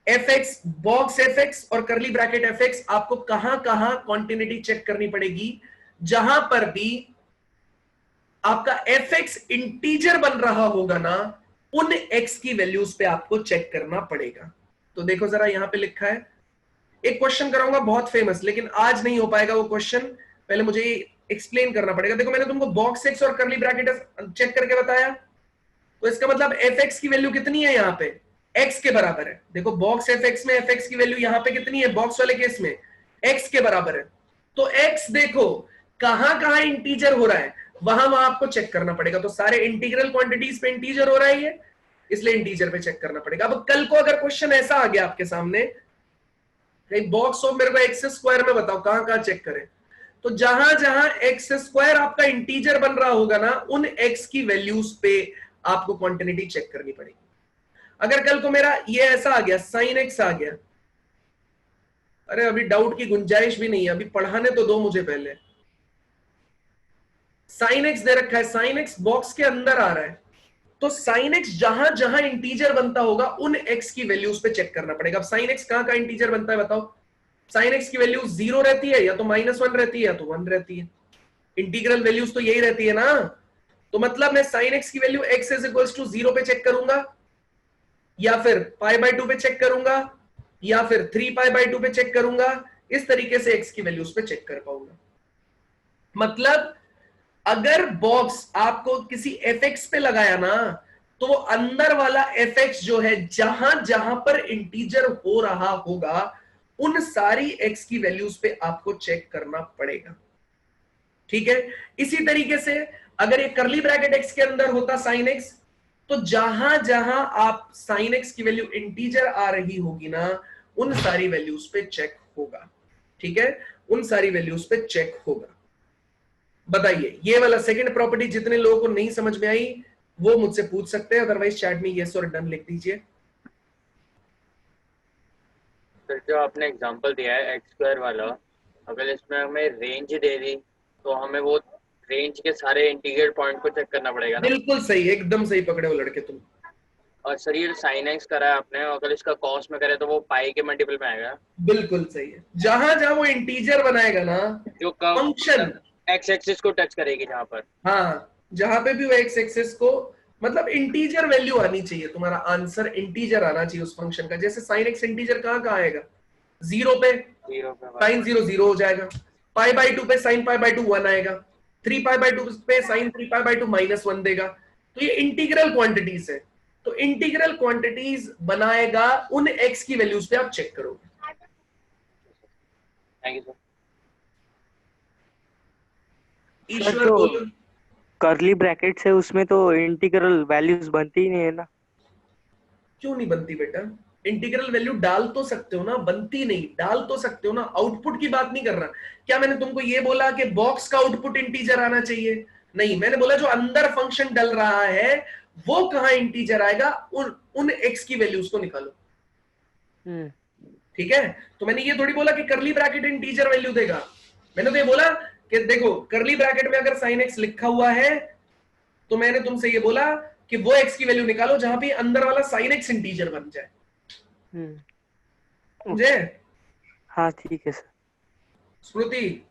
f x, box f x और कर्ली ब्रैकेट एफ एक्स, आपको कहां कहां कॉन्टिन्यूटी चेक करनी पड़ेगी? जहां पर भी आपका एफ एक्स इंटीजर बन रहा होगा ना, उन एक्स की वैल्यूज पे आपको चेक करना पड़ेगा। तो देखो जरा यहां पे लिखा है, एक क्वेश्चन कराऊंगा बहुत फेमस, लेकिन आज नहीं हो पाएगा वो क्वेश्चन, पहले मुझे एक्सप्लेन करना पड़ेगा। देखो मैंने तुमको बॉक्स एक्स और कर्ली ब्रैकेट चेक करके बताया, तो इसका मतलब एफ एक्स की वैल्यू कितनी है? यहां पे एक्स के बराबर है। देखो बॉक्स एफ एक्स में एफ एक्स की वैल्यू यहां पे कितनी है? बॉक्स वाले केस में एक्स के बराबर है। तो एक्स देखो कहां कहां इंटीजर हो रहा है, वहां वहां आपको चेक करना पड़ेगा। तो सारे इंटीग्रल क्वांटिटीज पे इंटीजर हो रहा है ये, इसलिए इंटीजर पे चेक करना पड़ेगा। अब कल को अगर क्वेश्चन ऐसा आ गया आपके सामने, बॉक्स ऑफ मेरे को एक्स स्क्वायर में बताओ कहां कहां चेक करें, तो जहां जहां एक्स स्क्वायर आपका इंटीजर बन रहा होगा ना, उन एक्स की वैल्यूज पे आपको क्वांटिटी चेक करनी पड़ेगी। अगर कल को मेरा ये ऐसा आ गया, साइन एक्स आ गया, अरे अभी डाउट की गुंजाइश भी नहीं है, अभी पढ़ाने तो दो मुझे पहले। साइन एक्स दे रखा है, साइन एक्स बॉक्स के अंदर आ रहा है, तो साइन एक्स जहां जहां इंटीजर बनता होगा उन एक्स की वैल्यूज पे चेक करना पड़ेगा। अब साइन एक्स कहां कहां इंटीजर बनता है बताओ? साइन एक्स की वैल्यू 0 रहती है, या तो -1 रहती है, या तो 1 रहती है। इंटीग्रल वैल्यूज तो यही रहती है ना। तो मतलब मैं साइन एक्स की value x is equals to 0 पे चेक करूंगा, या फिर π/2 पे चेक करूंगा, या फिर 3π/2 पे चेक करूंगा। इस तरीके से x की वैल्यूज पे चेक कर पाऊंगा। मतलब अगर बॉक्स आपको किसी fx पे लगाया ना, तो वो अंदर वाला fx जो है, जहां जहां पर इंटीजर हो रहा होगा, उन सारी x की वैल्यूज पे आपको चेक करना पड़ेगा। ठीक है। इसी तरीके से अगर ये कर्ली ब्रैकेट x के अंदर होता साइन x, तो जहां जहां आप साइन x की वैल्यू इंटीजर आ रही होगी ना, उन सारी वैल्यूज पे चेक होगा। ठीक है, उन सारी वैल्यूज पे चेक होगा। बताइए, ये वाला सेकंड प्रॉपर्टी जितने लोगों को नहीं समझ में आई वो मुझसे पूछ सकते हैं, अदरवाइज चैट में यस और डन लिख दीजिए।
सर जो आपने एग्जांपल दिया है एक्स स्क्वायर वाला, अगर इसमें हमें रेंज दे दी तो हमें वो रेंज के सारे इंटीग्रल पॉइंट को चेक करना पड़ेगा ना?
बिल्कुल सही, एकदम सही पकड़े हो लड़के तुम।
और सर ये साइन एक्स करा है आपने, अगर इसका कॉस में करे तो वो पाई के मल्टीपल में आएगा?
बिल्कुल सही है। जहां जहां वो इंटीजर बनाएगा ना,
जो
फंक्शन
एक्स एक्सिस को टच करेगी जहां पर,
हाँ, जहां पे भी वो एक्स एक्सिस को, मतलब इंटीजर वैल्यू आनी चाहिए, तुम्हारा आंसर इंटीजर आना चाहिए उस फंक्शन का। जैसे साइन एक्स इंटीजर कहां कहां आएगा? 0 पे साइन 0 0 हो जाएगा, π/2 पे साइन π/2 1 आएगा, 3π/2 पे साइन 3π/2 -1 देगा। तो ये इंटीग्रल क्वांटिटीज है, तो इंटीग्रल क्वांटिटीज बनाएगा उन x की वैल्यूज पे आप चेक करोगे।
Thank you sir.
ईश्वर बोलो।
कर्ली ब्रैकेट्स है उसमें तो इंटीग्रल वैल्यूज बनती ही नहीं है ना।
क्यों नहीं बनती बेटा? इंटीग्रल वैल्यू डाल तो सकते हो ना, बनती नहीं, डाल तो सकते हो ना। आउटपुट की बात नहीं कर रहा। क्या मैंने तुमको ये बोला कि बॉक्स का आउटपुट इंटीजर आना चाहिए? नहीं, मैंने बोला जो अंदर फंक्शन डल रहा है वो कहां इंटीजर आएगा, उन एक्स की वैल्यूज को निकालो। ठीक है, तो मैंने ये थोड़ी बोला कि करली ब्रैकेट इंटीजर वैल्यू देगा। मैंने तो ये बोला कि देखो करली ब्रैकेट में अगर साइन एक्स लिखा हुआ है तो मैंने तुमसे ये बोला कि वो एक्स की वैल्यू निकालो जहां पे अंदर वाला साइन एक्स इंटीजर बन जाए। समझे?
हाँ ठीक है सर।
स्मृति।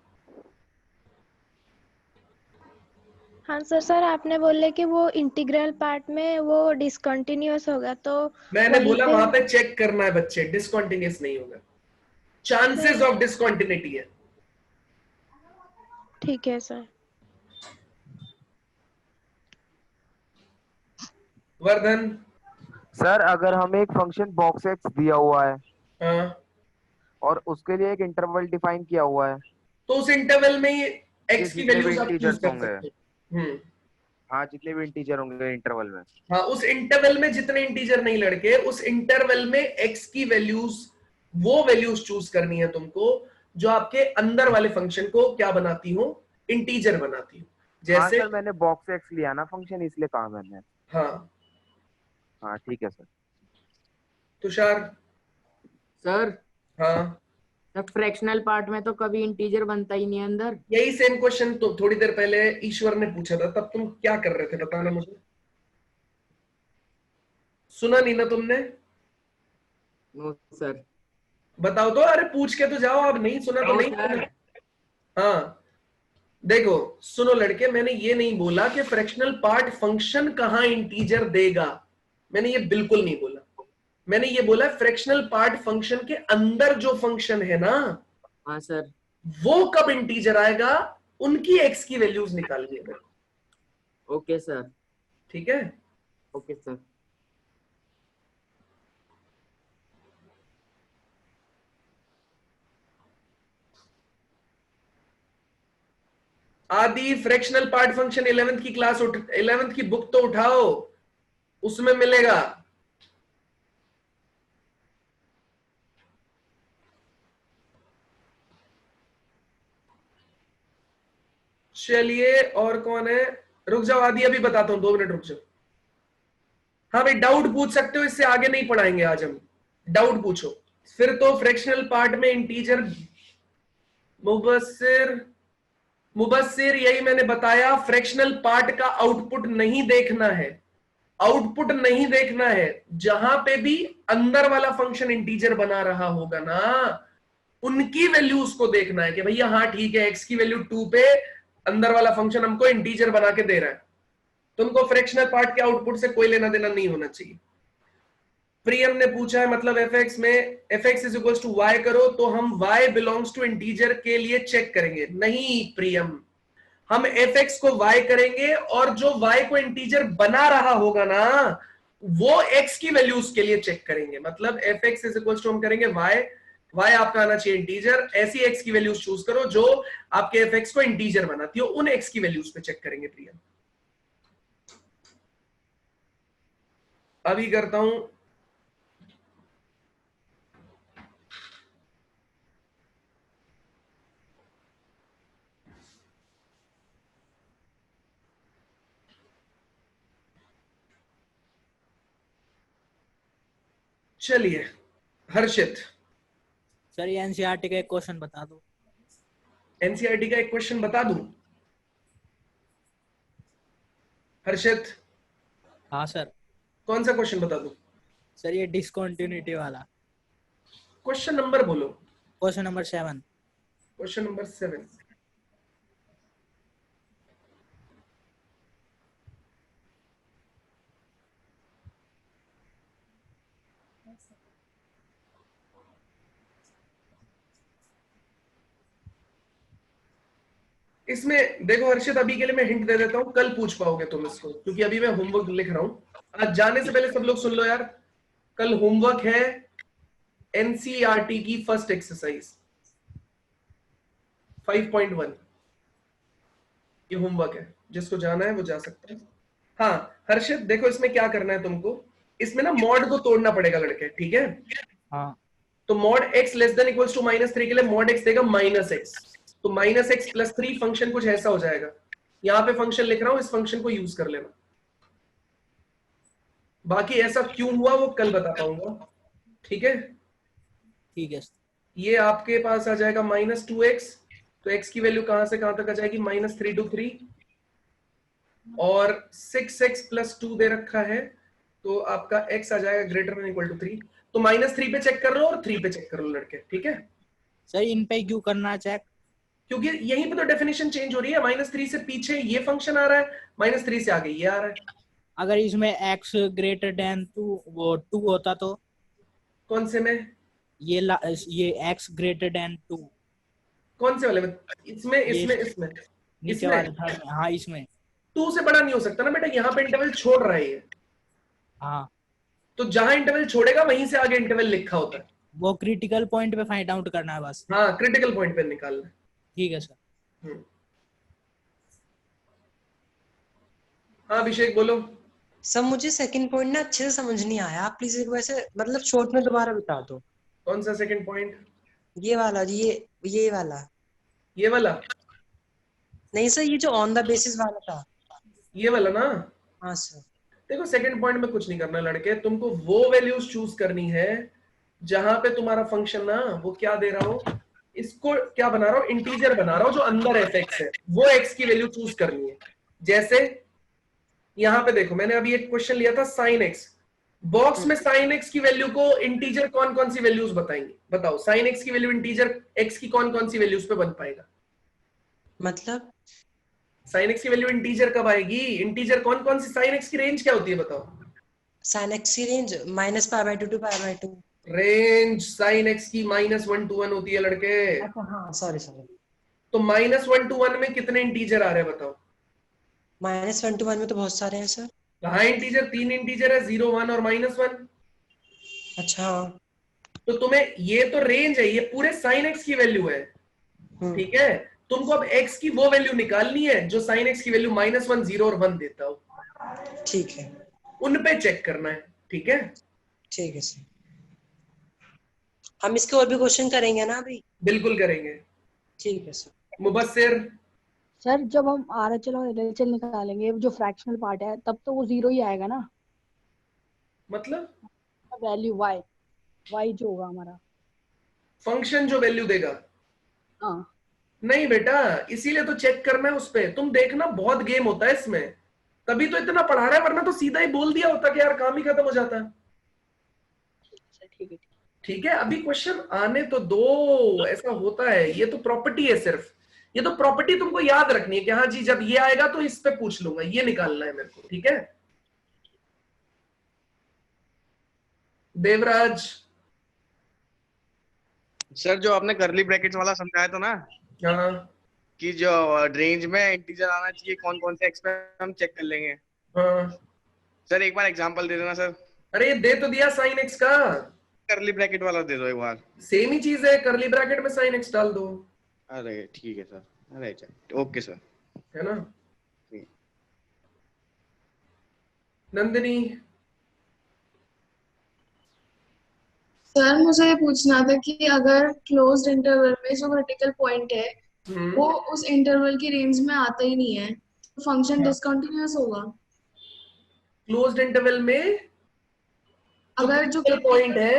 हाँ सर, सर आपने बोले कि वो इंटीग्रल पार्ट में वो डिसकंटिन्यूअस होगा, तो
मैंने
वहीं
बोला
पे
वहां पे चेक करना है बच्चे, डिसकंटिन्यूअस नहीं होगा, चांसेस ऑफ डिसकंटिन्यूटी है।
ठीक है सर।
वर्धन।
सर अगर हमें एक फंक्शन बॉक्स एक्स दिया हुआ है
हाँ,
और उसके लिए एक इंटरवल डिफाइन किया हुआ है,
तो उस इंटरवल में एक्स की
जितने भी
वैल्यूज आप चूज
इंटीजर्स
कर
होंगे,
सकते हो।
हाँ जितने भी इंटीजर होंगे इंटरवल में,
हाँ, उस इंटरवल में जितने इंटीजर नहीं लड़के, उस इंटरवल में एक्स की वैल्यूज, वो वैल्यूज चूज करनी है तुमको जो आपके अंदर वाले फंक्शन को क्या बनाती हो, इंटीजर बनाती हो। जैसे
हाँ सर मैंने बॉक्स एक्स लिया ना फंक्शन, इसलिए कहा मैंने।
हाँ
हाँ ठीक है सर।
तुषार।
सर
हाँ,
फ्रैक्शनल पार्ट में तो कभी इंटीजर बनता ही नहीं है अंदर।
यही सेम क्वेश्चन तो थोड़ी देर पहले ईश्वर ने पूछा था, तब तुम क्या कर रहे थे बताना मुझे। सुना नहीं ना तुमने?
No sir.
बताओ तो, अरे पूछ के तो जाओ, अब नहीं सुना तो नहीं सुना। हाँ देखो सुनो लड़के, मैंने ये नहीं बोला कि फ्रैक्शनल पार्ट फंक्शन कहां इंटीजर देगा, मैंने ये बिल्कुल नहीं बोला। मैंने ये बोला फ्रैक्शनल पार्ट फंक्शन के अंदर जो फंक्शन है ना,
हाँ सर,
वो कब इंटीजर आएगा, उनकी एक्स की वैल्यूज निकालनी है।
Okay sir.
ठीक है,
ओके सर।
आदि फ्रैक्शनल पार्ट फंक्शन 11th की क्लास 11th की बुक तो उठाओ, उसमें मिलेगा। चलिए और कौन है? रुक जाओ आदि, अभी बताता हूं, 2 मिनट रुक जाओ। हाँ भाई डाउट पूछ सकते हो, इससे आगे नहीं पढ़ाएंगे आज हम, डाउट पूछो। फिर तो फ्रैक्शनल पार्ट में इंटीजर मुबस्सिर यही मैंने बताया, फ्रैक्शनल पार्ट का आउटपुट नहीं देखना है, आउटपुट नहीं देखना है। जहां पे भी अंदर वाला फंक्शन इंटीजर बना रहा होगा ना, उनकी वैल्यूज को देखना है कि भैया हाँ ठीक है, एक्स की वैल्यू 2 पे अंदर वाला फंक्शन हमको इंटीजर बना के दे रहा है। तुमको फ्रैक्शनल पार्ट के आउटपुट से कोई लेना देना नहीं होना चाहिए। प्रियम ने पूछा है मतलब fx में fx is equals to y करो तो हम y बिलोंग्स टू इंटीजर के लिए चेक करेंगे। नहीं प्रियम, हम fx को y करेंगे और जो y को इंटीजर बना रहा होगा ना, वो x की वैल्यूज के लिए चेक करेंगे। मतलब fx इज इक्वल्स टू हम करेंगे y आपका आना चाहिए इंटीजर, ऐसी x की वैल्यूज चूज करो जो आपके fx को इंटीजर बनाती हो, उन x की वैल्यूज पे चेक करेंगे प्रियम। अभी करता हूं चलिए हर्षित।
सर ये एनसीईआरटी का एक क्वेश्चन बता दो।
एनसीईआरटी का एक क्वेश्चन बता दूं हर्षित?
हाँ सर।
कौन सा क्वेश्चन बता दूं?
सर ये डिसकंटिन्यूटी वाला।
क्वेश्चन नंबर बोलो।
Question number 7।
Question number 7। इसमें देखो हर्षित, अभी के लिए मैं हिंट दे देता हूँ, कल पूछ पाओगे तुम इसको, क्योंकि अभी मैं होमवर्क लिख रहा हूँ। आज जाने से पहले सब लोग सुन लो यार, कल होमवर्क है एनसीईआरटी की फर्स्ट एक्सरसाइज 5.1। ये होमवर्क है, जिसको जाना है वो जा सकता है। हाँ हर्षित देखो, इसमें क्या करना है तुमको, इसमें ना मॉड को तोड़ना पड़ेगा लड़के, ठीक है?
हाँ।
तो mod x less than equals to -3 के लिए मॉड x देगा -x, तो -x + 3 फंक्शन कुछ ऐसा हो जाएगा। यहां पे फंक्शन लिख रहा हूं, इस फंक्शन को यूज कर लेना। बाकी ऐसा क्यों हुआ वो कल बता पाऊंगा, ठीक है?
ठीक है।
ये आपके पास आ जाएगा -2x, तो x की वैल्यू कहां से कहां तक आ जाएगी, -3 to 3, और 6x + 2 दे रखा है, तो आपका x आ जाएगा ग्रेटर देन इक्वल टू 3। तो -3 पे चेक कर लो और 3 पे चेक कर लो लड़के, ठीक है?
सर इन पे क्यों करना है चेक?
क्योंकि यहीं पे तो डेफिनेशन चेंज हो रही है। -3 से पीछे ये फंक्शन आ रहा है, -3 से आगे ये आ रहा है।
अगर इसमें x ग्रेटर देन 2 होता तो?
कौन से में?
ये x ग्रेटर देन 2।
कौन से वाले में? इसमें
नीचे वाले थर्ड में। हाँ इसमें
2 से बड़ा नहीं हो सकता ना बेटा, यहाँ पे इंटरवल छोड़ रहा है ये।
हाँ,
तो जहां इंटरवल छोड़ेगा वहीं से आगे इंटरवल लिखा होता है।
वो क्रिटिकल पॉइंट पे फाइंड आउट करना है बस।
हाँ क्रिटिकल पॉइंट पे निकालना है।
ठीक है सर।
हाँ अभिषेक बोलो।
सर मुझे सेकंड पॉइंट ना अच्छे से समझ नहीं आया, आप प्लीज एक वैसे मतलब शॉर्ट में दोबारा बता दो।
कौन सा सेकंड पॉइंट?
ये वाला, ये वाला।
ये वाला
नहीं सर, ये जो ऑन द बेसिस वाला था।
ये वाला ना?
हाँ सर।
देखो सेकंड पॉइंट में कुछ नहीं करना लड़के, तुमको वो वैल्यूज चूज करनी है जहां पे तुम्हारा फंक्शन ना वो क्या दे रहा हो, इसको क्या बना रहा हो, इंटीजर बना रहा हो जो अंदर fx है, वो x की वैल्यू चूज करनी है। जैसे यहां पे देखो, मैंने अभी एक क्वेश्चन लिया था sin x, बॉक्स में sin x की वैल्यू को इंटीजर कौन कौन सी वैल्यूज बताएंगे, बताओ sin x की वैल्यू इंटीजर x की कौन कौन सी वैल्यूज पे बन पाएगा?
मतलब
sin x की वैल्यू इंटीजर कब आएगी? इंटीजर कौन कौन सी? sin x की रेंज क्या होती है बताओ?
sin x की range -π/2 to π/2।
Range sin x की -1 to 1 होती है लड़के।
अच्छा हाँ, सॉरी।
तो -1 to 1 में कितने इंटीजर आ रहे हैं बताओ?
-1 to 1 में तो बहुत सारे हैं सर।
कहाँ इंटीजर? 3 इंटीजर है, 0, 1 और -1।
अच्छा।
तो तुम्हें ये तो रेंज है, ये पूरे sin x की वैल्यू है, ठीक है? तुमको अब x की वो वैल्यू निकालनी है जो sin x की वैल्यू -1, 0 और 1 देता हो।
ठीक है,
उन पे चेक करना है, ठीक है?
ठीक है सर। हम इसके और भी क्वेश्चन करेंगे ना अभी?
बिल्कुल करेंगे।
ठीक है सर।
मुबस्सिर
सर जब हम RHL और LHL निकालेंगे जो फ्रैक्शनल पार्ट है, तब तो वो 0 ही आएगा ना?
मतलब
वैल्यू y जो होगा हमारा
फंक्शन जो वैल्यू देगा।
हाँ
नहीं बेटा, इसीलिए तो चेक करना है उस पे। तुम देखना बहुत गेम होता है इसमें, तभी तो इतना पढ़ा रहा है, वरना तो सीधा ही बोल दिया होता कि यार काम ही खत्म हो जाता। ठीक है, अभी क्वेश्चन आने तो दो, ऐसा होता है, ये तो प्रॉपर्टी है सिर्फ। ये तो प्रॉपर्टी तुमको याद रखनी है कि हाँ जी जब ये आएगा तो इस पे पूछ लूंगा, ये निकालना है मेरे को, ठीक है? देवराज
सर जो आपने करली ब्रैकेट्स वाला समझाया था ना,
हाँ,
कि जो रेंज में इंटीजर आना चाहिए कौन कौन से x पे हम चेक कर लेंगे।
हाँ
सर एक बार एग्जांपल दे देना सर।
अरे दे तो दिया sin x का,
करली ब्रैकेट वाला दे दो एक बार।
सेम ही चीज है, करली ब्रैकेट में sin x डाल दो।
अरे ठीक है सर, अरे चल ओके सर,
है ना? नंदिनी
सर मुझे ये पूछना था कि अगर क्लोज्ड इंटरवल में जो क्रिटिकल पॉइंट है वो उस इंटरवल की रेंज में आता ही नहीं है, तो फंक्शन डिसकंटिन्यूअस होगा?
क्लोज्ड इंटरवल में
अगर जो
पॉइंट है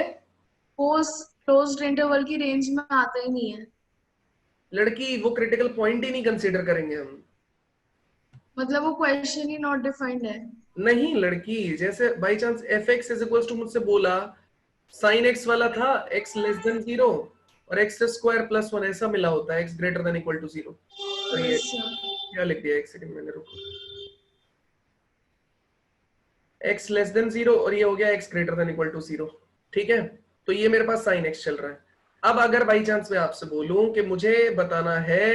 वो क्लोज्ड इंटरवल की रेंज में आता ही नहीं है,
लड़की, वो क्रिटिकल पॉइंट ही नहीं कंसीडर करेंगे हम।
मतलब वो क्वेश्चन ही नॉट डिफाइंड है।
नहीं लड़की, जैसे by chance fx is equals to, मुझसे बोला sin x वाला था x लेस देन 0 और x स्क्वायर प्लस 1 ऐसा मिला होता है, x greater than equal to 0। तो ये क्या लिख दिया, एक सेकंड मैंने, रुको, x लेस देन 0 और ये हो गया x greater than equal to 0, ठीक है? तो ये मेरे पास sin x चल रहा है। अब अगर बाई चांस मैं आपसे बोलूं कि मुझे बताना है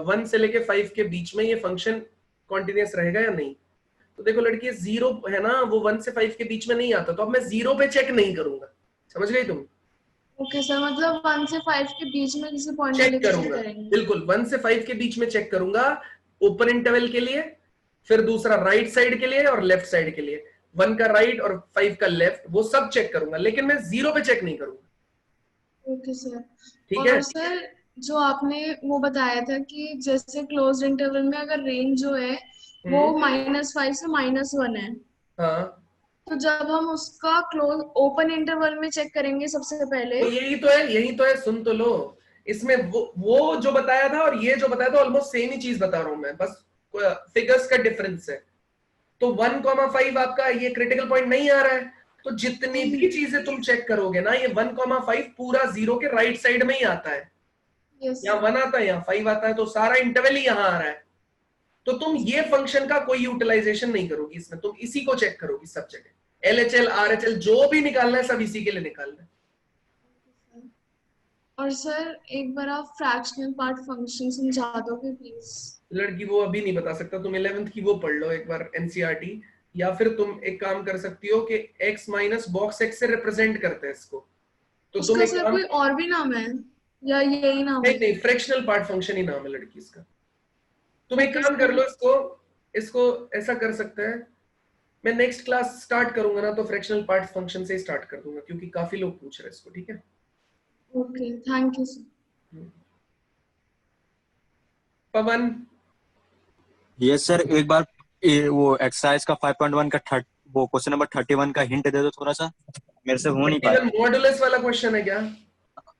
1 से लेके 5 के बीच में ये फंक्शन कॉन्टिन्यूस रहेगा या नहीं। तो देखो लड़की 0 है ना, वो 1 से 5 के बीच में नहीं आता, तो अब मैं 0 पे चेक नहीं करूंगा, समझ गई तुम?
ओके सर, मतलब 1 से 5 के बीच में किसी पॉइंट
चेक करूंगा, बिल्कुल 1 से 5 के बीच में चेक करूंगा ओपन इंटरवल के लिए, फिर दूसरा राइट साइड के लिए और लेफ्ट साइड के लिए, 1 का राइट और 5 का लेफ्ट, वो सब चेक करूंगा, लेकिन मैं 0 पे चेक नहीं करूंगा।
Okay sir.
ठीक है।
और सर जो आपने वो बताया था कि जैसे क्लोज्ड इंटरवल में अगर रेंज जो है वो -5 से -1 है,
हाँ,
तो जब हम उसका क्लोज ओपन इंटरवल में चेक करेंगे सबसे पहले,
तो यही तो है, सुन तो लो। इसमें वो जो बताया था और ये जो बताया था ऑलमोस्ट सेम ही चीज बता रहा हूं मैं, बस फिगर्स का डिफरेंस है। तो 1,5 आपका ये क्रिटिकल पॉइंट नहीं आ रहा है, तो जितनी भी चीजें तुम चेक करोगे ना, ये 1,5 पूरा 0 के राइट साइड में ही आता है। यहाँ 1 आता है, यहाँ 5 आता है, तो सारा इंटरवल ही यहाँ आ रहा है। तो तुम ये फंक्शन का कोई यूटिलाइजेशन नहीं करोगी इसमें, तुम इसी को चेक करोगी सब जगह। LHL RHL जो भी निकालना है सब इसी के लिए निकालना है।
और सर एक बार आप फ्रैक्शनल पार्ट फंक्शन समझा दोगे प्लीज?
लड़की वो अभी नहीं बता सकता, तुम 11th की वो पढ़ लो एक बार NCERT, या फिर तुम एक काम कर सकती हो कि x माइनस बॉक्स x से रिप्रेजेंट करते हैं इसको। तो तुम एक
सर कोई और भी नाम है या यही नाम है?
नहीं, फ्रैक्शनल पार्ट फंक्शन ही नाम है लड़की इसका। तुम एक काम कर लो, इसको ऐसा कर सकते हैं, मैं नेक्स्ट क्लास स्टार्ट करूंगा ना तो फ्रैक्शनल पार्ट फंक्शन से ही स्टार्ट कर दूंगा, क्योंकि काफी लोग पूछ रहे हैं इसको। ठीक है,
okay, thank you sir.
Pawan.
Yes sir, एक बार वो एक्सरसाइज का 5.1 का वो क्वेश्चन नंबर 31 का हिंट दे दो थोड़ा सा, मेरे से हो नहीं पाया।
मॉडुलस वाला क्वेश्चन है क्या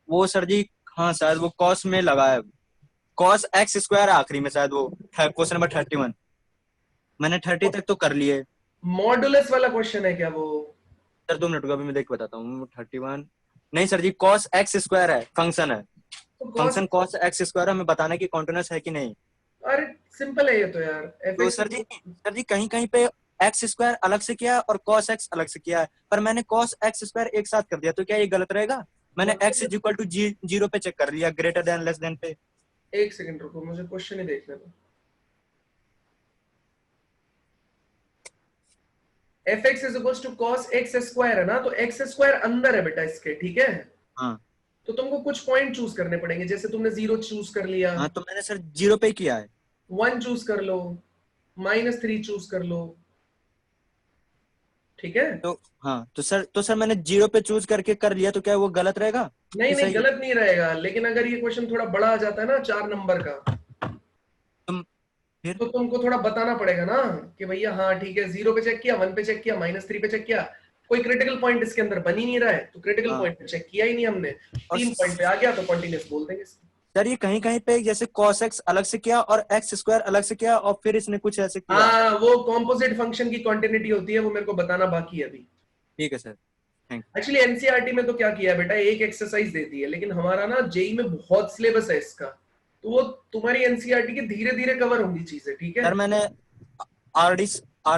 वो सर जी? हाँ शायद वो कॉस में लगा है, कॉस x स्क्वायर आखिरी में, शायद वो क्वेश्चन नंबर 31। मैंने 30 तक तो कर लिए।
मॉडुलस वाला क्वेश्चन है क्या वो?
सर 2 मिनट रुको, अभी मैं देख बताता हूँ। 31 नहीं सर जी, कॉस x स्क्वायर है, फंक्शन है, फंक्शन कॉस x स्क्वायर, हमें बताना कि कॉन्टिन्यूस है कि नहीं।
अरे सिंपल है ये तो यार।
तो सर जी कहीं कहीं पे x स्क्वायर अलग से किया है और cos x अलग से किया है, पर मैंने cos x स्क्वायर एक साथ कर दिया, तो क्या ये गलत रहेगा? मैंने x इज इक्वल टू 0 पे चेक कर लिया, ग्रेटर देन लेस देन पे।
एक सेकंड रुको, मुझे क्वेश्चन ही देखने दो। fx is equal to cos x square है ना, तो x स्क्वायर अंदर है बेटा इसके, ठीक है?
हाँ।
तो तुमको कुछ पॉइंट चूज करने पड़ेंगे, जैसे तुमने 0 चूज कर लिया।
हाँ, तो मैंने सर 0 पे किया है।
1 चूज कर लो, -3 चूज कर लो, ठीक है?
तो हाँ, तो सर मैंने 0 पे चूज करके कर लिया, तो क्या वो गलत रहेगा?
नहीं गलत नहीं रहेगा, लेकिन अगर ये क्वेश्चन थोड़ा बड़ा आ जाता है ना 4 नंबर का, तो तुमको थोड़ा बताना पड़ेगा ना कि भैया हाँ ठीक है, 0 पे चेक किया, 1 पे चेक किया, -3 पे चेक किया, कोई क्रिटिकल पॉइंट इसके अंदर बन ही नहीं रहा है, तो क्रिटिकल पॉइंट पे चेक किया ही नहीं हमने, 3 पॉइंट पे आ गया तो कंटीन्यूअस बोल देंगे।
सर ये कहीं कहीं पे जैसे cos x अलग से किया और x स्क्वायर अलग से किया और फिर इसने कुछ ऐसे किया।
हाँ, वो कॉम्पोजिट फंक्शन की कॉन्टिन्यूटी होती है, वो मेरे को बताना बाकी है अभी।
ठीक है sir, thank you.
Actually NCERT में तो क्या किया बेटा, एक एक्सरसाइज देती है, लेकिन हमारा ना जेई में बहुत सिलेबस है इसका, तो वो तुम्हारी एनसीईआरटी के धीरे धीरे कवर होंगी चीजें, ठीक है?
सर मैंने आर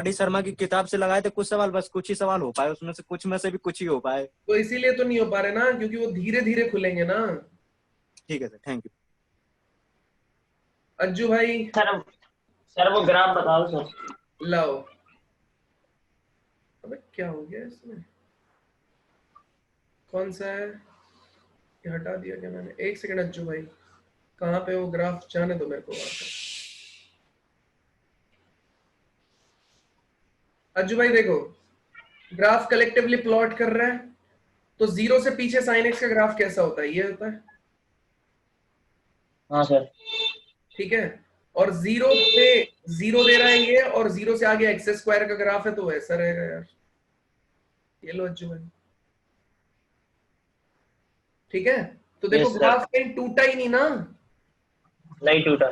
डी शर्मा की किताब से लगाए थे कुछ सवाल, बस कुछ ही सवाल हो पाए उसमें से, कुछ में से भी कुछ ही हो पाए,
तो इसीलिए तो नहीं हो पा रहे ना, क्योंकि वो धीरे धीरे खुलेंगे ना।
ठीक है सर, थैंक यू।
अज्जू भाई।
सर वो ग्राफ बताओ सर।
लाओ। अबे क्या हो गया इसमें, कौन सा है ये, हटा दिया क्या मैंने? एक सेकंड अज्जू भाई, कहाँ पे वो ग्राफ, जाने दो मेरे को वहां पे। अज्जू भाई देखो, ग्राफ कलेक्टिवली प्लॉट कर रहा है, तो 0 से पीछे sin x का ग्राफ कैसा होता है? ये होता है।
हाँ सर।
ठीक है, और 0 पे 0 दे रहा है ये, और 0 से आगे x स्क्वायर का ग्राफ है, तो ऐसा रहेगा यार। ये लो अज्जू भाई, ठीक है? तो देखो ग्राफ कहीं टूटा ही नहीं ना,
नहीं टूटा,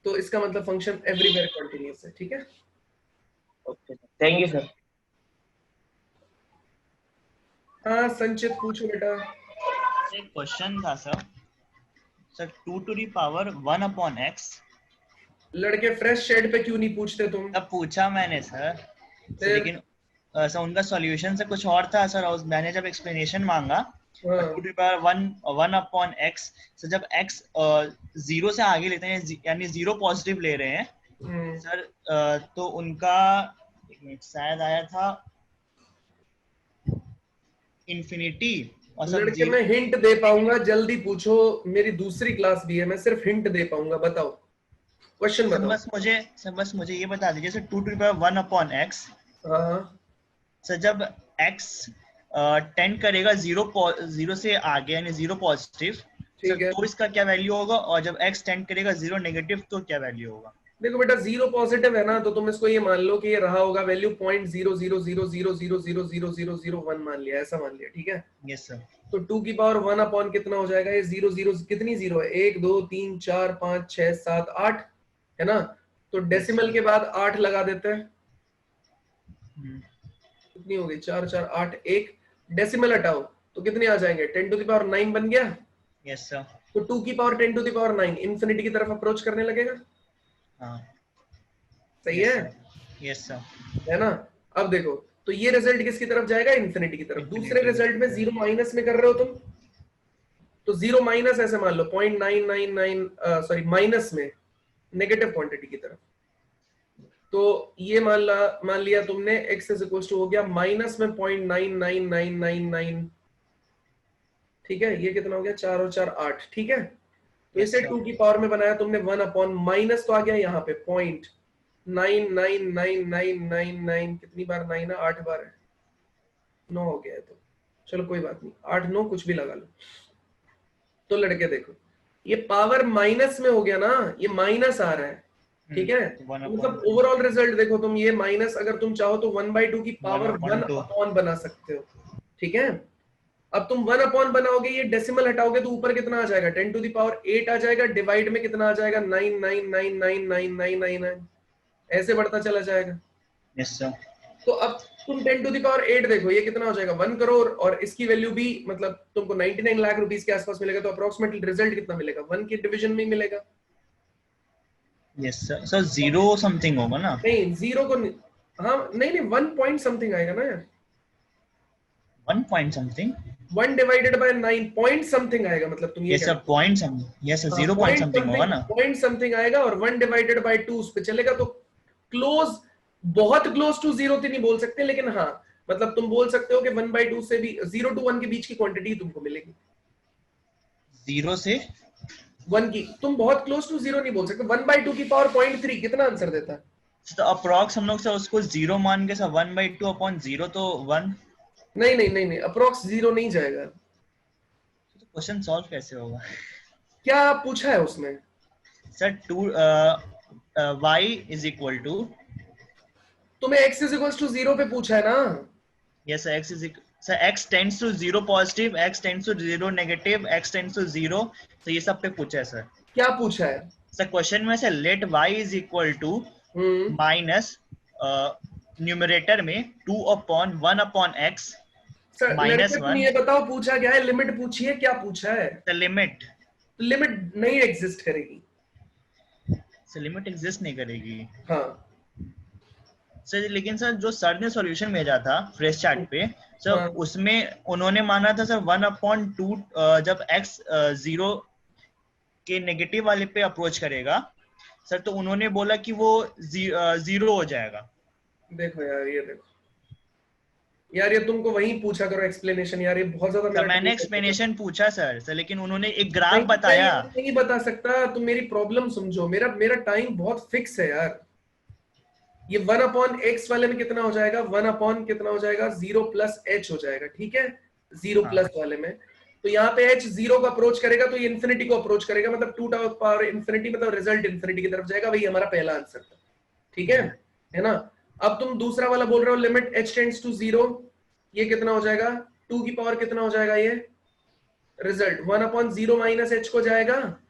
तो इसका मतलब फंक्शन एवरीवेयर कंटीन्यूअस है, ठीक है?
Okay, thank you sir.
हाँ संचित पूछो बेटा।
एक क्वेश्चन था sir 2 to the power 1 upon x।
लड़के फ्रेश शेड पे क्यों नहीं पूछते तुम?
तब पूछा मैंने सर, लेकिन सर उनका सॉल्यूशन से कुछ और था सर, और मैंने जब एक्सप्लेनेशन मांगा 2 to the power 1 upon x। Sir जब x 0 से आगे लेते हैं यानी 0 पॉजिटिव ले रहे हैं सर, तो उनका एक मिनट शायद आया था इन्फिनिटी। और सर
लड़के मैं हिंट दे पाऊंगा, जल्दी पूछो, मेरी दूसरी क्लास भी है, मैं सिर्फ हिंट दे पाऊंगा। बताओ क्वेश्चन बताओ।
बस मुझे ये बता दीजिए sir, 2 to the power 1 upon x। Sir जब x टेंड करेगा 0 से आगे यानी 0 पॉजिटिव, तो इसका क्या वैल्यू होगा, और जब x टेंड करेगा 0 नेगेटिव तो क्या वैल्यू होगा?
देखो बेटा 0 पॉजिटिव है ना, तो तुम इसको ये मान लो कि ये रहा होगा वैल्यू 0.000000001 मान लिया, ऐसा मान लिया, ठीक है?
Yes sir.
तो 2 की पावर 1 अपॉन कितना हो जाएगा? ये 0 कितनी 0 है? 1 2 3 4 5 6 7 8 है ना? तो डेसिमल के बाद 8 लगा देते हैं, कितनी हो गई? 4 4 8 1, डेसिमल हटाओ तो कितने आ जाएंगे? 10 टू द पावर 9 बन गया।
Yes sir.
तो 2 की power 10 to the power 9 infinity की तरफ अप्रोच करने लगेगा।
हाँ
सही है?
Yes sir.
है ना? अब देखो तो ये रिजल्ट किसकी तरफ जाएगा? इंफिनिटी की तरफ। दूसरे रिजल्ट में 0 माइनस में कर रहे हो तुम, तो 0 माइनस ऐसे मान लो 0.999 सॉरी माइनस में नेगेटिव क्वांटिटी की तरफ। तो ये मान लिया तुमने x इज इक्वल टू हो गया माइनस में 0.99999, ठीक है? ये कितना हो गया? 4 और 4 8, ठीक है? तो इसे 2 की पावर में बनाया तुमने 1 अपॉन माइनस तो आ गया यहाँ पे 0.999999, कितनी बार 9 है? 8 बार है, 9 हो गया है। तो चलो कोई बात नहीं, 8 9 कुछ भी लगा लो। तो लड़के देखो ये पावर माइनस में हो गया ना, ये माइनस आ रहा है, ठीक है? मतलब ओवरऑल रिजल्ट देखो तुम, ये माइनस अगर तुम चाहो तो 1/2 की पावर 1 अपॉन बना सकते हो, ठीक है? अब तुम 1 अपॉन बनाओगे, ये डेसिमल हटाओगे तो ऊपर कितना आ जाएगा? 10 टू द पावर 8 आ जाएगा, डिवाइड में कितना आ जाएगा? 9999999, ऐसे बढ़ता चला जाएगा।
Yes sir.
तो अब तुम 10 टू द पावर 8 देखो, ये कितना हो जाएगा? 1 करोड़, और इसकी वैल्यू भी मतलब तुमको 99 लाख रुपीस के आसपास मिलेगा। तो अप्रोक्सीमेटली रिजल्ट कितना मिलेगा? 1 के डिवीजन में मिलेगा।
Yes sir. सर 0 समथिंग होगा ना?
नहीं 0 को हाँ नहीं 1 पॉइंट समथिंग आएगा ना यार।
1 point something,
1 divided by 9 point something आएगा, मतलब तुम ये
yes sir point something, yes sir 0 point something होगा ना?
पॉइंट समथिंग आएगा, और 1 डिवाइडेड बाय 2 उस पे चलेगा। तो क्लोज, बहुत क्लोज टू 0 तो नहीं बोल सकते, लेकिन हाँ मतलब तुम बोल सकते हो कि 1/2 से भी 0 to 1 के बीच की क्वांटिटी तुमको मिलेगी।
0 से
1 की तुम बहुत क्लोज टू 0 नहीं बोल सकते। 1/2 की पावर 0.3 कितना आंसर देता है?
तो अप्रॉक्स हम लोग से उसको 0 मान के सर 1/2 अपॉन 0 तो 1।
नहीं अप्रॉक्स 0 नहीं जाएगा।
तो क्वेश्चन सॉल्व कैसे होगा?
क्या पूछा है उसमें?
Sir 2 y is equal to,
तुम्हें x इज इक्वल टू 0 पे पूछा है ना?
Yes sir x is sir x tends to 0 positive, x tends to 0 negative, x tends to 0, तो ये सब पे पूछा है सर।
क्या पूछा है
सर? क्वेश्चन में से let y is equal to minus numerator में 2 अपॉन 1 अपॉन x माइनस 1।
ये बताओ पूछा क्या है? लिमिट पूछी है, क्या पूछा है?
The limit.
लिमिट नहीं एग्जिस्ट करेगी
सर, लिमिट एग्जिस्ट नहीं करेगी।
हाँ
सर लेकिन सर जो सर ने सॉल्यूशन भेजा था फ्रेश चार्ट पे सर, उसमें उन्होंने माना था सर 1/2 जब x 0 के नेगेटिव वाले पे अप्रोच करेगा सर, तो उन्होंने बोला कि वो 0 हो जाएगा।
देखो यार, ये देखो यार, ये तुमको वहीं पूछा करो एक्सप्लेनेशन यार, ये बहुत ज्यादा
मैंने एक्सप्लेनेशन पूछा सर लेकिन उन्होंने एक ग्राफ बताया।
नहीं बता सकता, तुम मेरी प्रॉब्लम समझो, मेरा टाइम बहुत फिक्स है यार। ये 1 अपॉन x वाले में कितना हो जाएगा? 1 अपॉन कितना हो जाएगा? 0 प्लस h हो जाएगा, ठीक है? 0 प्लस वाले में तो यहाँ पे h 0 को अप्रोच करेगा तो ये इंफिनिटी को अप्रोच करेगा, मतलब 2 टू पावर इंफिनिटी, मतलब रिजल्ट इंफिनिटी की तरफ जाएगा। वही हमारा पहला आंसर था, ठीक है ना? अब तुम दूसरा वाला बोल रहे हो लिमिट h टेंड्स टू 0, ये कितना हो जाएगा? 2 की पावर कितना हो जाएगा? ये रिजल्ट 1 अपॉन 0 माइनस h को जाएगा,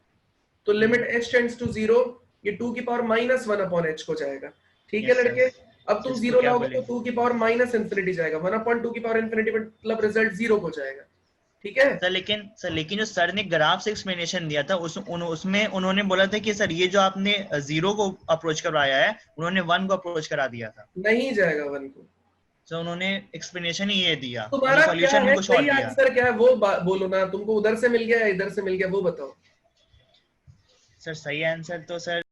तो लिमिट h टेंड्स टू 0, ये 2 की पावर माइनस 1 अपॉन h को जाएगा, ठीक है लड़के? अब तुम 0 लाओगे तो 2 की पावर माइनस इंफिनिटी जाएगा, 1/2 की पावर इंफिनिटी, मतलब रिजल्ट 0 हो जाएगा, ठीक है?
सर लेकिन जो सर ने ग्राफ से एक्सप्लेनेशन दिया था उसमें उन्होंने बोला था कि सर ये जो आपने 0 को अप्रोच करवाया है, उन्होंने 1 को अप्रोच करा दिया था।
नहीं जाएगा 1 को
सर उन्होंने एक्सप्लेनेशन ही ये दिया,
तुम्हारा क्या
सॉल्यूशन में
है,
कुछ और
सही
दिया।
आंसर क्या है वो बोलो ना, तुमको उधर से मिल गया या इधर से मिल गया वो बताओ।
सर सही आंसर तो सर